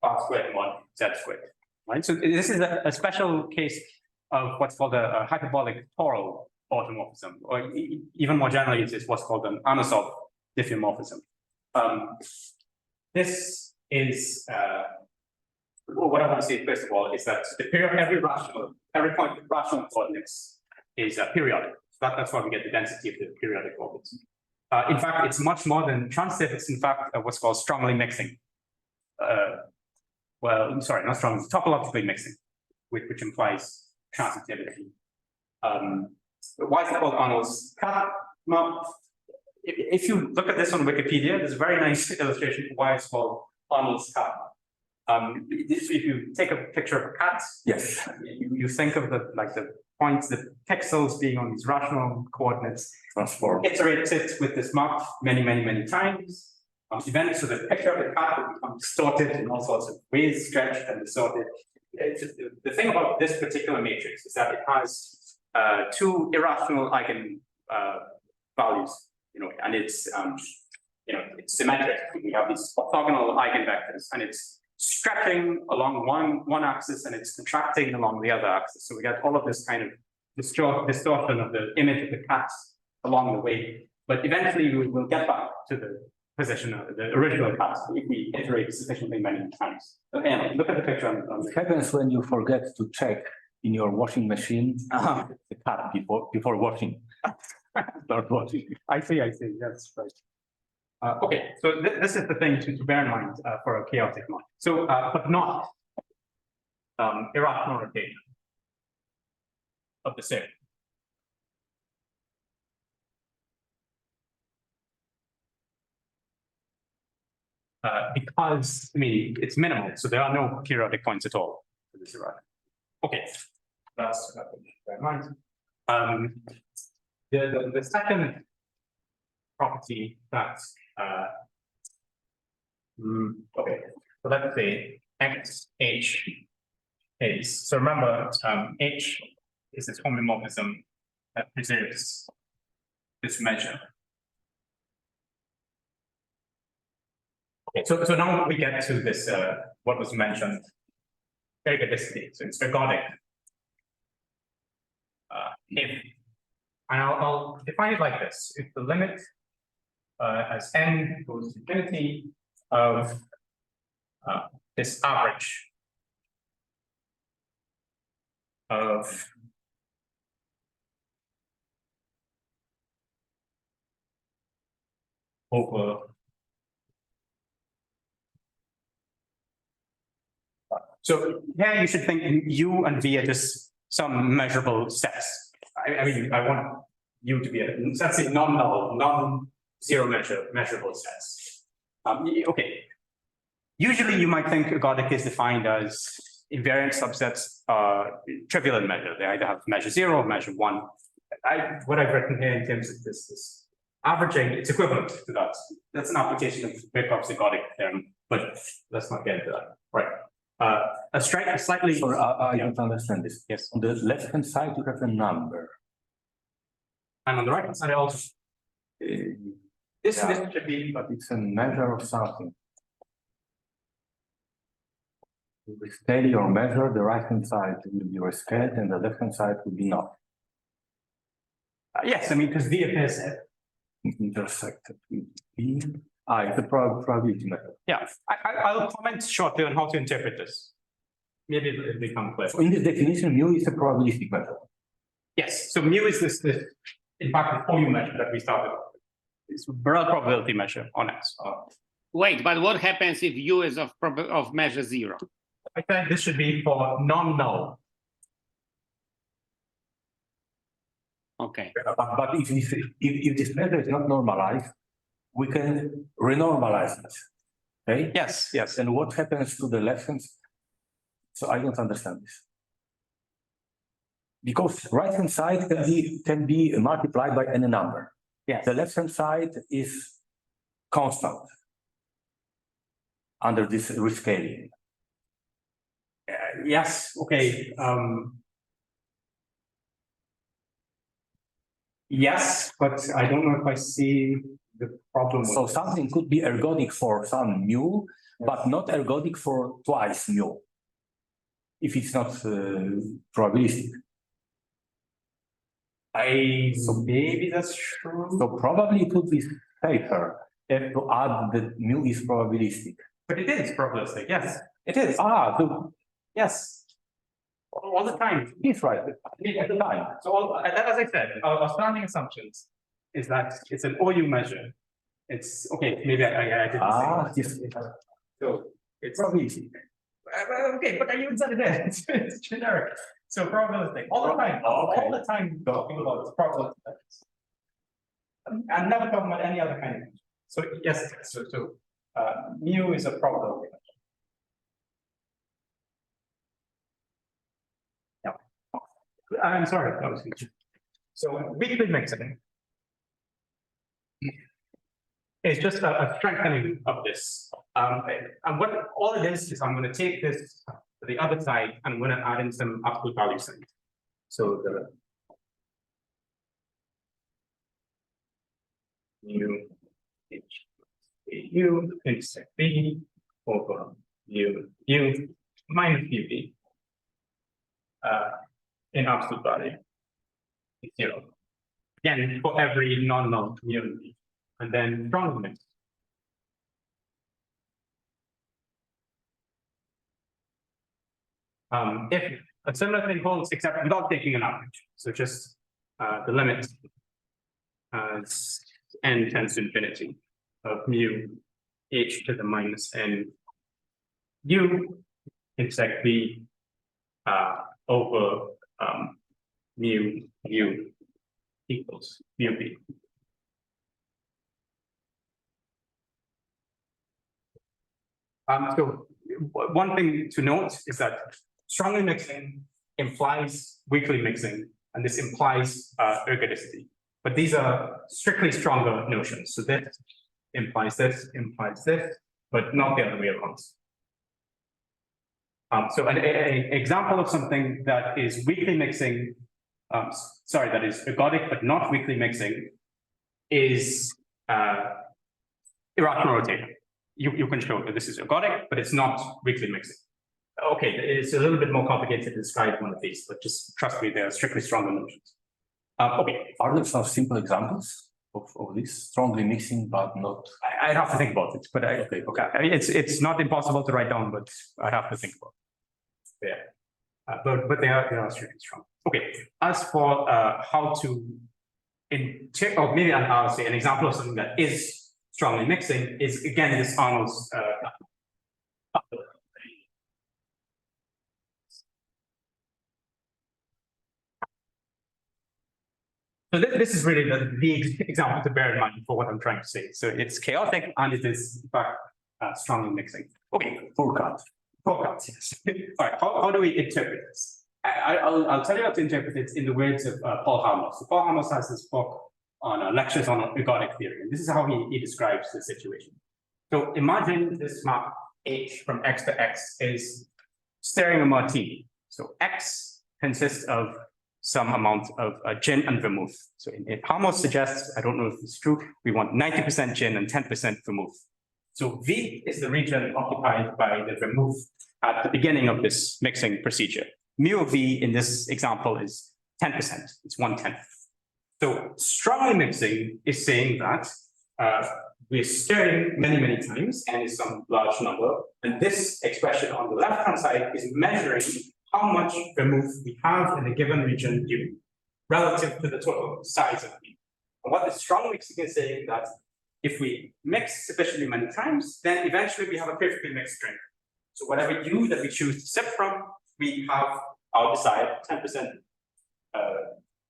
r squared mod z squared, right? So this is a special case of what's called a hyperbolic toral automorphism, or even more generally, it's what's called an Anosov diffeomorphism. This is what I want to say first of all is that every point of rational coordinates is periodic. That's why we get the density of the periodic orbits. In fact, it's much more than transitive. It's in fact what's called strongly mixing. Well, sorry, not strongly, topologically mixing, which implies transitivity. Why is it called Arnold's cat map? If you look at this on Wikipedia, there's a very nice illustration for why it's called Arnold's cat map. If you take a picture of a cat, Yes. you think of the points, the pixels being on these rational coordinates. Transform. Iterate it with this map many times. Eventually, so the picture of the cat will become distorted in all sorts of ways, stretched and distorted. The thing about this particular matrix is that it has two irrational eigen values, and it's it's symmetric. We have these orthogonal eigenvectors, and it's stretching along one axis and it's contracting along the other axis. So we get all of this kind of distortion of the image of the cat along the way. But eventually we will get back to the position of the original cat if we iterate sufficiently many times. So anyway, look at the picture on It happens when you forget to check in your washing machine the cut before washing. Start washing. I see, that's right. Okay, so this is the thing to bear in mind for a chaotic mind. So, but not irrational rotation of the set. Because, it's minimal, so there are no periodic points at all for this irrational. Okay, that's bear in mind. The second property that okay, so let's say x h is, so remember h is this homomorphism that preserves this measure. Okay, so now we get to this what was mentioned, ergodicity. So it's ergodic. And I'll define it like this: if the limit as n goes to infinity of this average of over so here you should think u and v are just some measurable sets. I want u to be a, let's say, non-null, non-zero measurable sets. Okay. Usually you might think ergodic is defined as invariant subsets are trivial in measure. They either have measure 0 or measure 1. What I've written here in terms of this averaging, it's equivalent to that. That's an application of Birkhoff's ergodic theorem, but let's not get into that. Right. A slightly. Sorry, I don't understand this. Yes. On the left-hand side, you have a number. And on the right-hand side, also. This should be. But it's a measure of something. rescale your measure, the right hand side will be rescaled and the left hand side will be not Yes, I mean, because V appears here. intersected with B. It's the probability method. Yeah, I'll comment shortly on how to interpret this. Maybe it'll become clear. So in this definition, mu is a probabilistic method. Yes, so mu is this in fact, the OU measure that we started with. It's a Borel probability measure on X. Wait, but what happens if U is of measure 0? I think this should be for non-null. Okay. But if this measure is not normalized, we can renormalize it. Okay? Yes, yes. And what happens to the left hand? So I don't understand this. Because right hand side can be multiplied by any number. Yes. The left hand side is constant under this rescaling. Yes, okay. Yes, but I don't know if I see the problem. So something could be ergodic for some mu, but not ergodic for twice mu. If it's not probabilistic. So maybe that's true. So probably it would be safer to add that mu is probabilistic. But it is probabilistic, yes. It is. So Yes. All the time. he's right. At the time. So as I said, our starting assumptions is that it's an OU measure. It's okay, maybe I didn't say. Yes. So it's Probabilistic. okay, but I even said it there. It's generic. So probabilistic all the time. Okay. All the time talking about it's probabilistic. I'm never talking about any other kind of measure. So yes, so mu is a probability measure. I'm sorry, that was huge. So weakly mixing is just a strengthening of this. And what all it is I'm going to take this to the other side and I'm going to add in some absolute value signs. So the mu h u intersect b over u minus uv. In absolute value is 0. Again, for every non-null community, and then strong mix. If a similar thing holds, except without taking an average, so just the limit as n tends to infinity of mu h to the minus n u intersect b over mu u equals mu b. So one thing to note is that strongly mixing implies weakly mixing, and this implies ergodicity. But these are strictly stronger notions. So this implies this, but not the other way around. So an example of something that is weakly mixing, that is ergodic but not weakly mixing, is irrational rotator. You can show that this is ergodic, but it's not weakly mixing. Okay, it's a little bit more complicated to describe one of these, but just trust me, they're strictly stronger notions. Okay, Are there some simple examples of this strongly mixing, but not? I'd have to think about it, but okay. I mean, it's not impossible to write down, but I'd have to think about it. Yeah, but they are strictly strong. Okay, as for how to or maybe I'll say an example of something that is strongly mixing is again this Arnold's. So this is really the example to bear in mind for what I'm trying to say. So it's chaotic and it is in fact strongly mixing. Okay, Forecast. Forecast. Yes. All right. How do we interpret this? I'll tell you how to interpret it in the words of Paul Harmos. So Paul Harmos has this book on lectures on ergodic theory, and this is how he describes the situation. So imagine this map H from X to X is stirring a martini. So X consists of some amount of gin and vermouth. So Harmos suggests, I don't know if it's true, we want 90% gin and 10% vermouth. So V is the region occupied by the vermouth at the beginning of this mixing procedure. Mu of V in this example is 10%, it's 1/10. So strongly mixing is saying that we're stirring many, many times, and is some large number. And this expression on the left-hand side is measuring how much vermouth we have in a given region U relative to the total size of V. And what the strong mixing is saying that if we mix sufficiently many times, then eventually we have a perfectly mixed drink. So whatever U that we choose to sip from, we have our desired 10%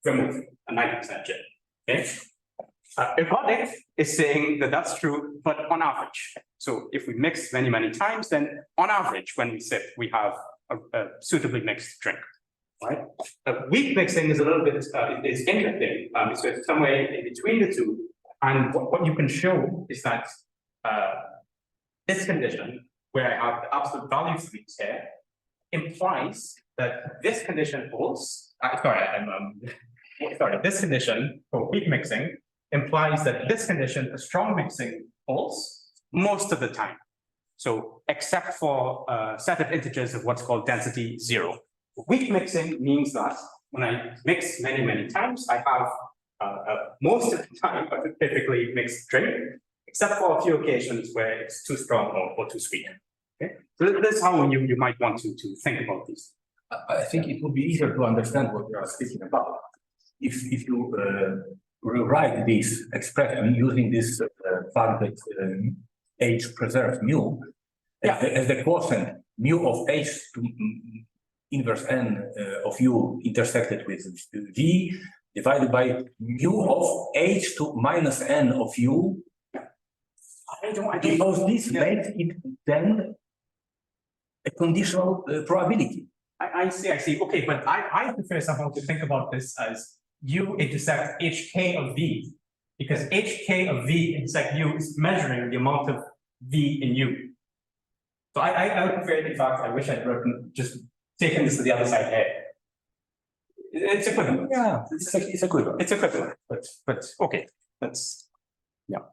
vermouth and 90% gin. Okay. Ergodic is saying that that's true, but on average. So if we mix many, many times, then on average, when we sip, we have a suitably mixed drink, right? Weak mixing is a little bit, it's interesting. So it's somewhere in between the two. And what you can show is that this condition, where I have the absolute value of these here, implies that this condition holds. This condition for weak mixing implies that this condition for strong mixing holds most of the time. So except for a set of integers of what's called density 0. Weak mixing means that when I mix many, many times, I have most of the time a typically mixed drink, except for a few occasions where it's too strong or too sweet. Okay, so this is how you might want to think about these. I think it would be easier to understand what we are speaking about if you rewrite this expression using this fact that H preserves mu as the quotient mu of H to inverse n of U intersected with V divided by mu of H to minus n of U. Because this makes it then a conditional probability. I see. Okay, but I prefer somehow to think about this as U intersect HK of V, because HK of V intersect U is measuring the amount of V in U. So I would prefer, in fact, I wish I'd just taken this to the other side here. It's equivalent. Yeah, it's equivalent. It's equivalent, but okay, that's yeah.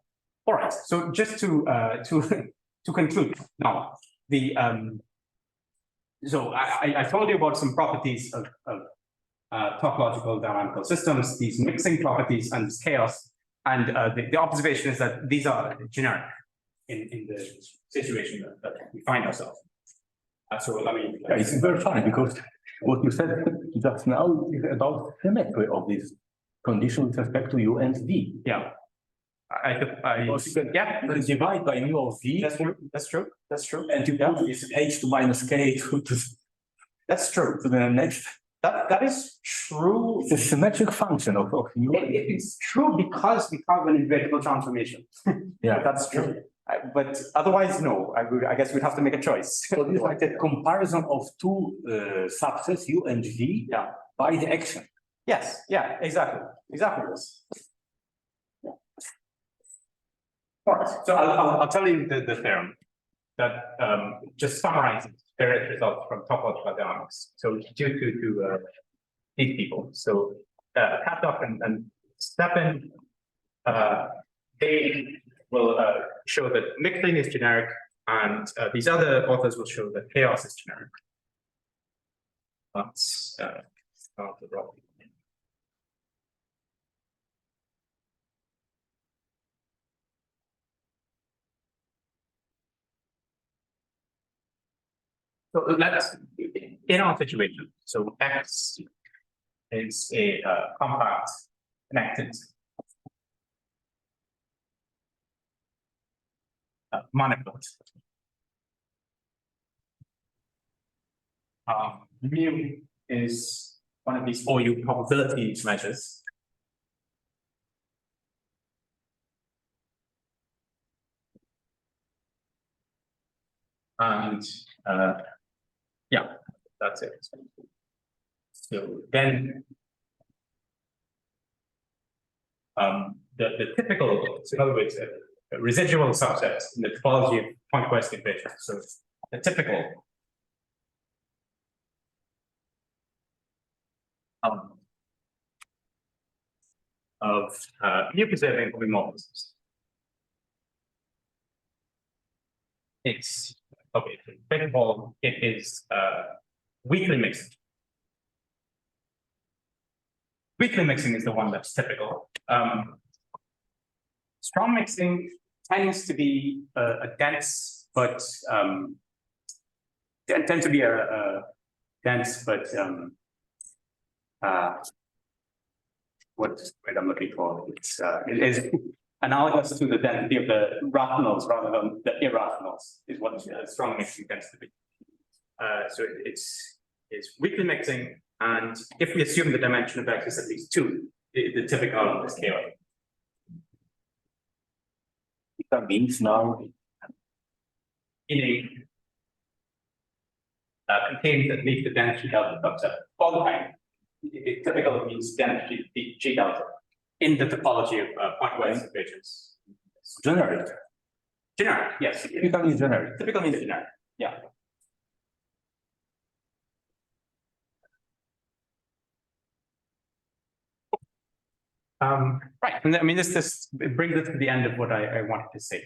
All right. So just to conclude now, the so I told you about some properties of topological dynamical systems, these mixing properties and this chaos, and the observation is that these are generic in the situation that we find ourselves. So let me. Yeah, it's very funny because what you said just now is about symmetry of this condition with respect to U and V. Yeah. You can divide by mu of V. That's true. And you put this H to minus K to That's true. to the next. That is true. It's a symmetric function of mu. It's true because we have an invertible transformation. Yeah, That's true. But otherwise, no. I guess we'd have to make a choice. So this is like a comparison of two subsets U and V by the action. Yes. Yeah. Exactly. This. Yeah. All right. So I'll tell you the theorem that just summarizes direct results from topological dynamics. So due to these people, so Katov and Stepan, they will show that mixing is generic, and these other authors will show that chaos is generic. That's not the wrong. So let's, in our situation, so X is a compact connected manifold. Mu is one of these OU probability measures. And yeah, that's it. So then the typical, so in other words, residual subsets in the topology of point question equations. So the typical of mu preserving polymorphisms. It's Okay, first of all, it is weakly mixing. Weakly mixing is the one that's typical. Strong mixing tends to be a dense, but tend to be a dense, but what's what I'm looking for? It is analogous to the density of the rationals rather than the irrationals, is what strong mixing tends to be. So it's weakly mixing, and if we assume the dimension of X is at least 2, the typical is chaotic. That means now Meaning contains at least the density delta subset all the time. It typical means density G delta in the topology of pointwise equations. generic. Generic, yes. Typical is generic. Typical means generic, yeah. Right, and I mean, this brings us to the end of what I wanted to say.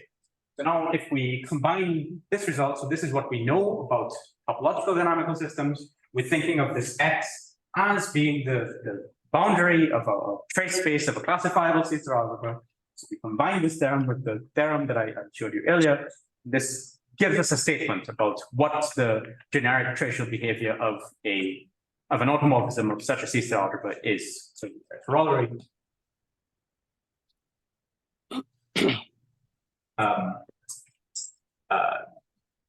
So now if we combine this result, so this is what we know about topological dynamical systems, we're thinking of this X as being the boundary of a trace space of a classifiable Caesar algebra. So we combine this theorem with the theorem that I showed you earlier. This gives us a statement about what the generic tracial behavior of an automorphism of such a Caesar algebra is. So corollary.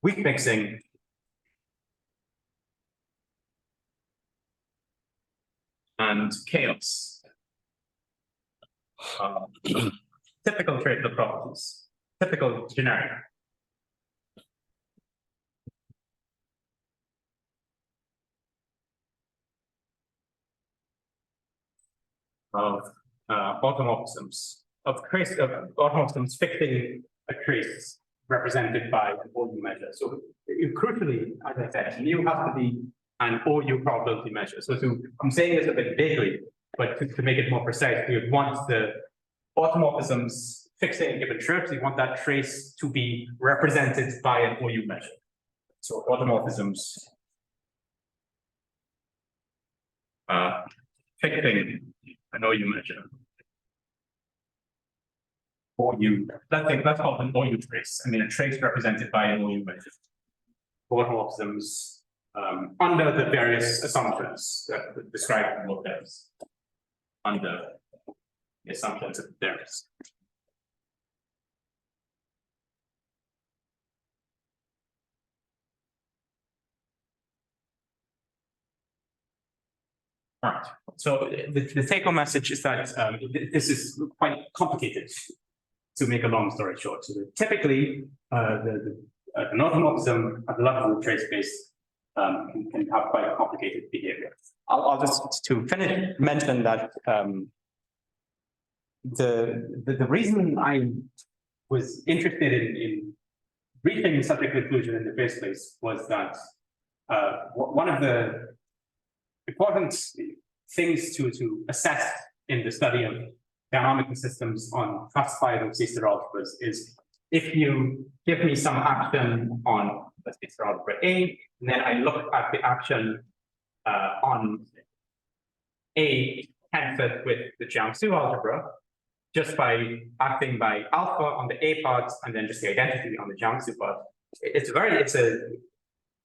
Weak mixing and chaos. Typical tracial properties, typical generic. Of automorphisms, of automorphisms fixing a trace represented by an OU measure. So crucially, as I said, mu has to be an OU probability measure. So I'm saying this a bit vaguely, but to make it more precise, we would want the automorphisms fixing a given trace, we want that trace to be represented by an OU measure. So automorphisms fixing an OU measure. OU, that's called an OU trace. I mean, a trace represented by an OU measure. Automorphisms under the various assumptions that describe the models. Under the assumptions of the various. All right. So the take-home message is that this is quite complicated. To make a long story short, so typically an automorphism at the level of the trace space can have quite a complicated behavior. I'll just to finish mention that the reason I was interested in reaching such a conclusion in the first place was that one of the important things to assess in the study of dynamical systems on classifiable Caesar algebras is if you give me some action on the Caesar algebra A, and then I look at the action on A tensor with the Jiangsu algebra, just by acting by alpha on the A part and then just the identity on the Jiangsu part. It's a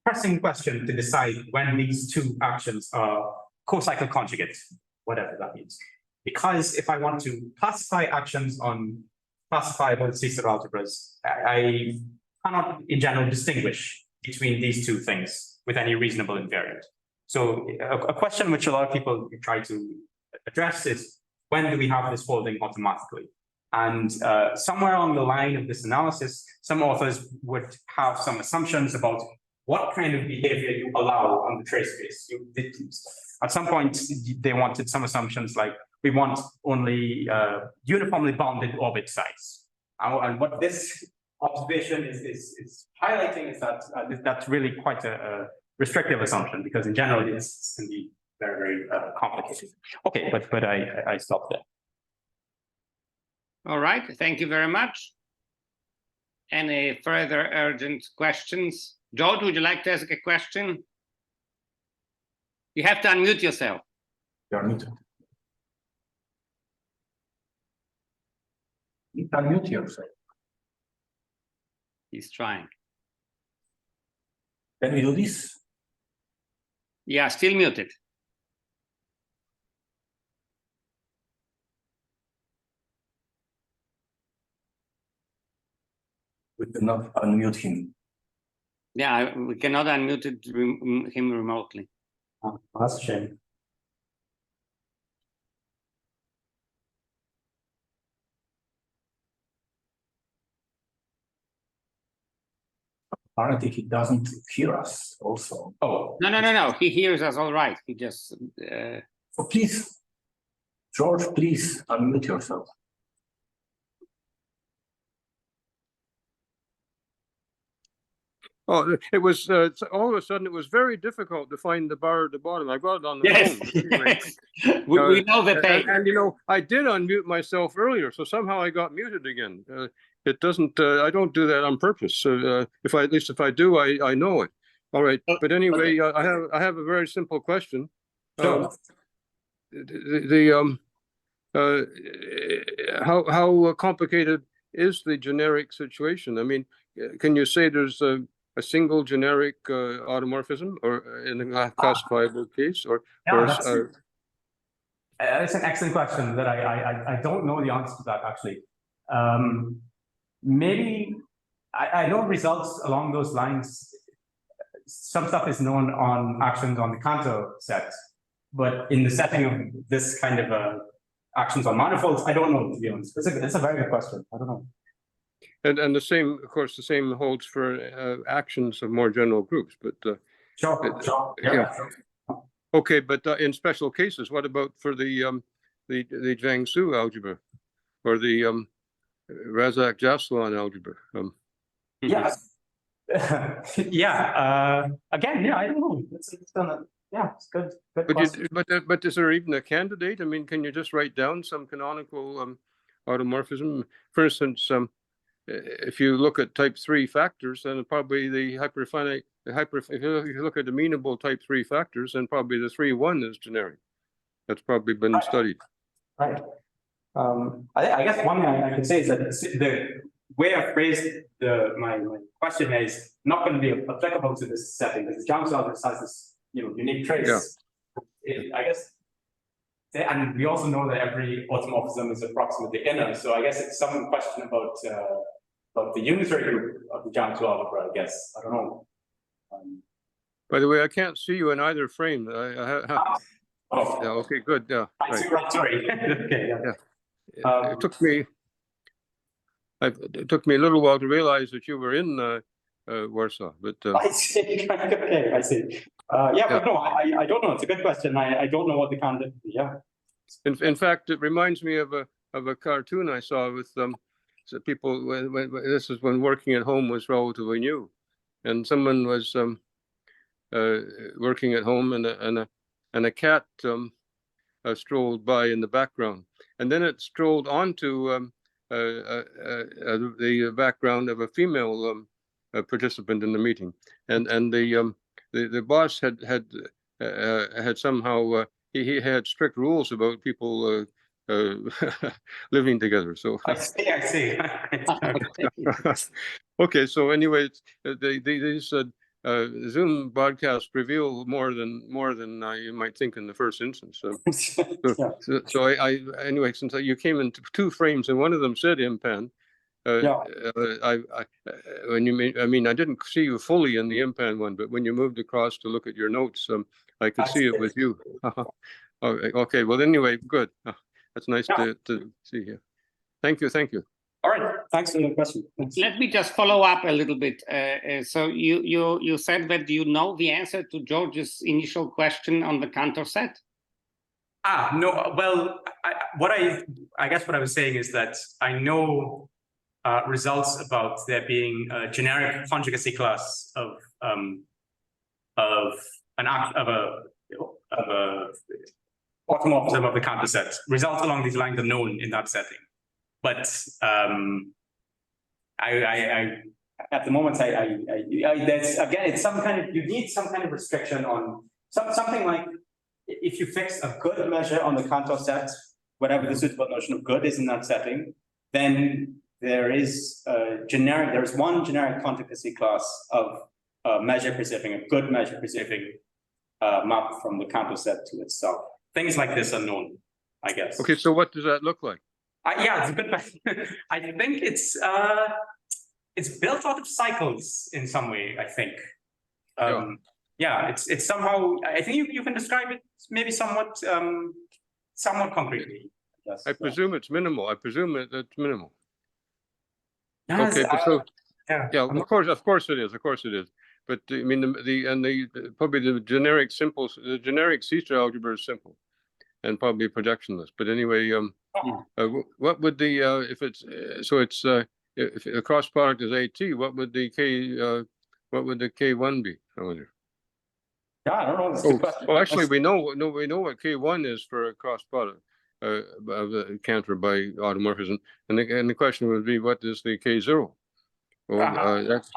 pressing question to decide when these two actions are co-cycle conjugates, whatever that means. Because if I want to classify actions on classifiable Caesar algebras, I cannot in general distinguish between these two things with any reasonable invariant. So a question which a lot of people try to address is, when do we have this folding automatically? And somewhere along the line of this analysis, some authors would have some assumptions about what kind of behavior you allow on the trace space. At some point, they wanted some assumptions like, we want only uniformly bounded orbit size. And what this observation is highlighting is that that's really quite a restrictive assumption, because in general, this can be very, very complicated. Okay, but I stopped there. All right, thank you very much. Any further urgent questions? George, would you like to ask a question? You have to unmute yourself. You are muted. You can mute yourself. He's trying. Can we do this? Yeah, still muted. We cannot unmute him. Yeah, we cannot unmute him remotely. Oh, that's a shame. Apparently, he doesn't hear us also. Oh, No. He hears us all right. He just. So please, George, please unmute yourself. Oh, it was all of a sudden it was very difficult to find the bar at the bottom. I got it on the Yes, phone. Anyway, yes. We know the pain. and you know, I did unmute myself earlier, so somehow I got muted again. It doesn't. I don't do that on purpose. So if I, at least if I do, I know it. All right. But anyway, I have a very simple question. sure. How complicated is the generic situation? I mean, can you say there's a single generic automorphism or in a classifiable case, or That's an excellent question that I don't know the answer to that actually. Maybe I know results along those lines. Some stuff is known on actions on the Cantor set, but in the setting of this kind of actions on manifolds, I don't know, to be honest. It's a very good question. I don't know. and the same, of course, the same holds for actions of more general groups. But Sure. yeah. Okay, but in special cases, what about for the Jiangsu algebra or the Razak-Jacelon algebra? Yeah. Yeah. Again, yeah, I don't know. It's good. But is there even a candidate? I mean, can you just write down some canonical automorphism? For instance, if you look at type 3 factors, then probably the hyperfinite, if you look at amenable type 3 factors, then probably the 3-1 is generic. That's probably been studied. Right. I guess one thing I could say is that the way I phrased my question is not going to be applicable to this setting because Jacelon algebra has this unique trace. Yeah. I guess, and we also know that every automorphism is approximately inner. So I guess it's some question about the unitary group of the Jacelon algebra. I guess I don't know. By the way, I can't see you in either frame. Oh. Yeah, okay, good. Yeah. Right. Sorry. Okay. Yeah. It took me a little while to realize that you were in Warsaw, but I see. Okay, I see. But no, I don't know. It's a good question. I don't know what the candidate. Yeah. In fact, it reminds me of a cartoon I saw with so people when this is when working at home was relatively new, and someone was working at home and a cat strolled by in the background, and then it strolled onto the background of a female participant in the meeting, and the boss had somehow he had strict rules about people living together. So I see. okay. So anyway, these Zoom broadcasts reveal more than you might think in the first instance. So I anyway, since you came in 2 frames and one of them said impan, I didn't see you fully in the impan one, but when you moved across to look at your notes, I could see it with you. Okay. Well, anyway, good. That's nice to see you. Thank you. All right. Thanks for the question. Let me just follow up a little bit. So you said that you know the answer to George's initial question on the Cantor set? No. Well, I guess what I was saying is that I know results about there being a generic conjugacy class of automorphism of the Cantor set. Results along these lines are known in that setting. But I at the moment, that's again, it's some kind of, you need some kind of restriction on something like if you fix a good measure on the Cantor set, whatever the suitable notion of good is in that setting, then there's one generic conjugacy class of measure preserving, a good measure preserving map from the Cantor set to itself. Things like this are known, I guess. Okay, so what does that look like? Yeah, it's a good question. I think it's built out of cycles in some way, I think. Yeah, it's somehow, I think you can describe it maybe somewhat concretely. Yes. I presume it's minimal. I presume it's minimal. Yes, Okay, but so yeah, of course it is. But I mean, probably the generic C-star algebra is simple, and probably projectionless. But anyway, what would the if it's if the cross product is AT, what would the K1 be? I wonder. Yeah, I don't know. That's a good question. Well, actually, we know what K1 is for a cross product of the Cantor by automorphism, and the question would be, what is the K0? Well, that's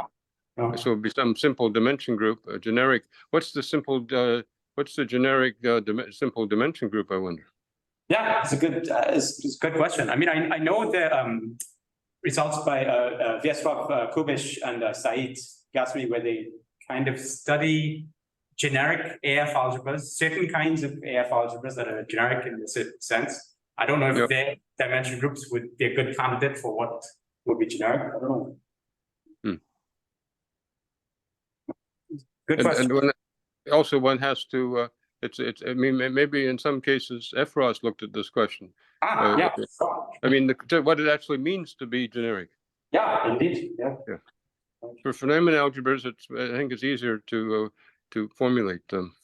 so it'd be some simple dimension group, generic. What's the generic simple dimension group? I wonder. Yeah, it's a good question. I mean, I know the results by Vyacheslav Kubish and Said Gasmi, where they kind of study generic AF algebras, certain kinds of AF algebras that are generic in a certain sense. I don't know if their dimension groups would be a good candidate for what would be generic. I don't know. Good question. And also one has to, I mean, maybe in some cases, Efros looked at this question. Yeah. I mean, what it actually means to be generic. Yeah, indeed. Yeah. For Feynman algebras, I think it's easier to formulate them.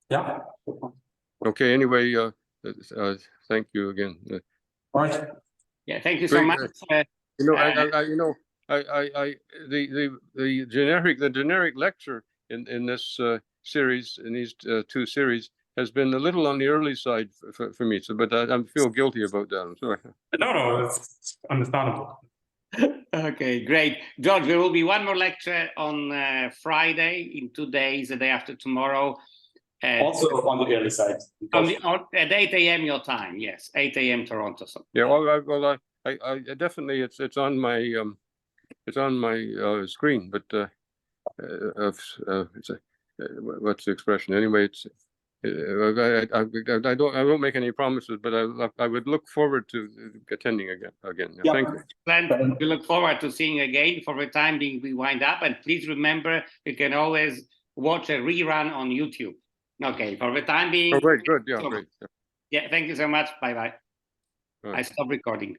Yeah. Okay. Anyway, thank you again. All right. Yeah, thank you so much. The generic lecture in this series, in these two series, has been a little on the early side for me. So, but I feel guilty about that. I'm sorry. No, it's understandable. Okay, great. George, there will be one more lecture on Friday, in 2 days, the day after tomorrow. Also on the early side. At 8 a.m. your time, yes, 8 a.m. Toronto. So. Yeah, well, I definitely it's on my screen, but what's the expression? Anyway, I won't make any promises, but I would look forward to attending again. Yeah. Thank you. And we look forward to seeing you again. For the time being, we wind up, and please remember you can always watch a rerun on YouTube. Okay, for the time being. Oh, great, good, yeah, great. Yeah, thank you so much. Bye bye. Right. I stop recording.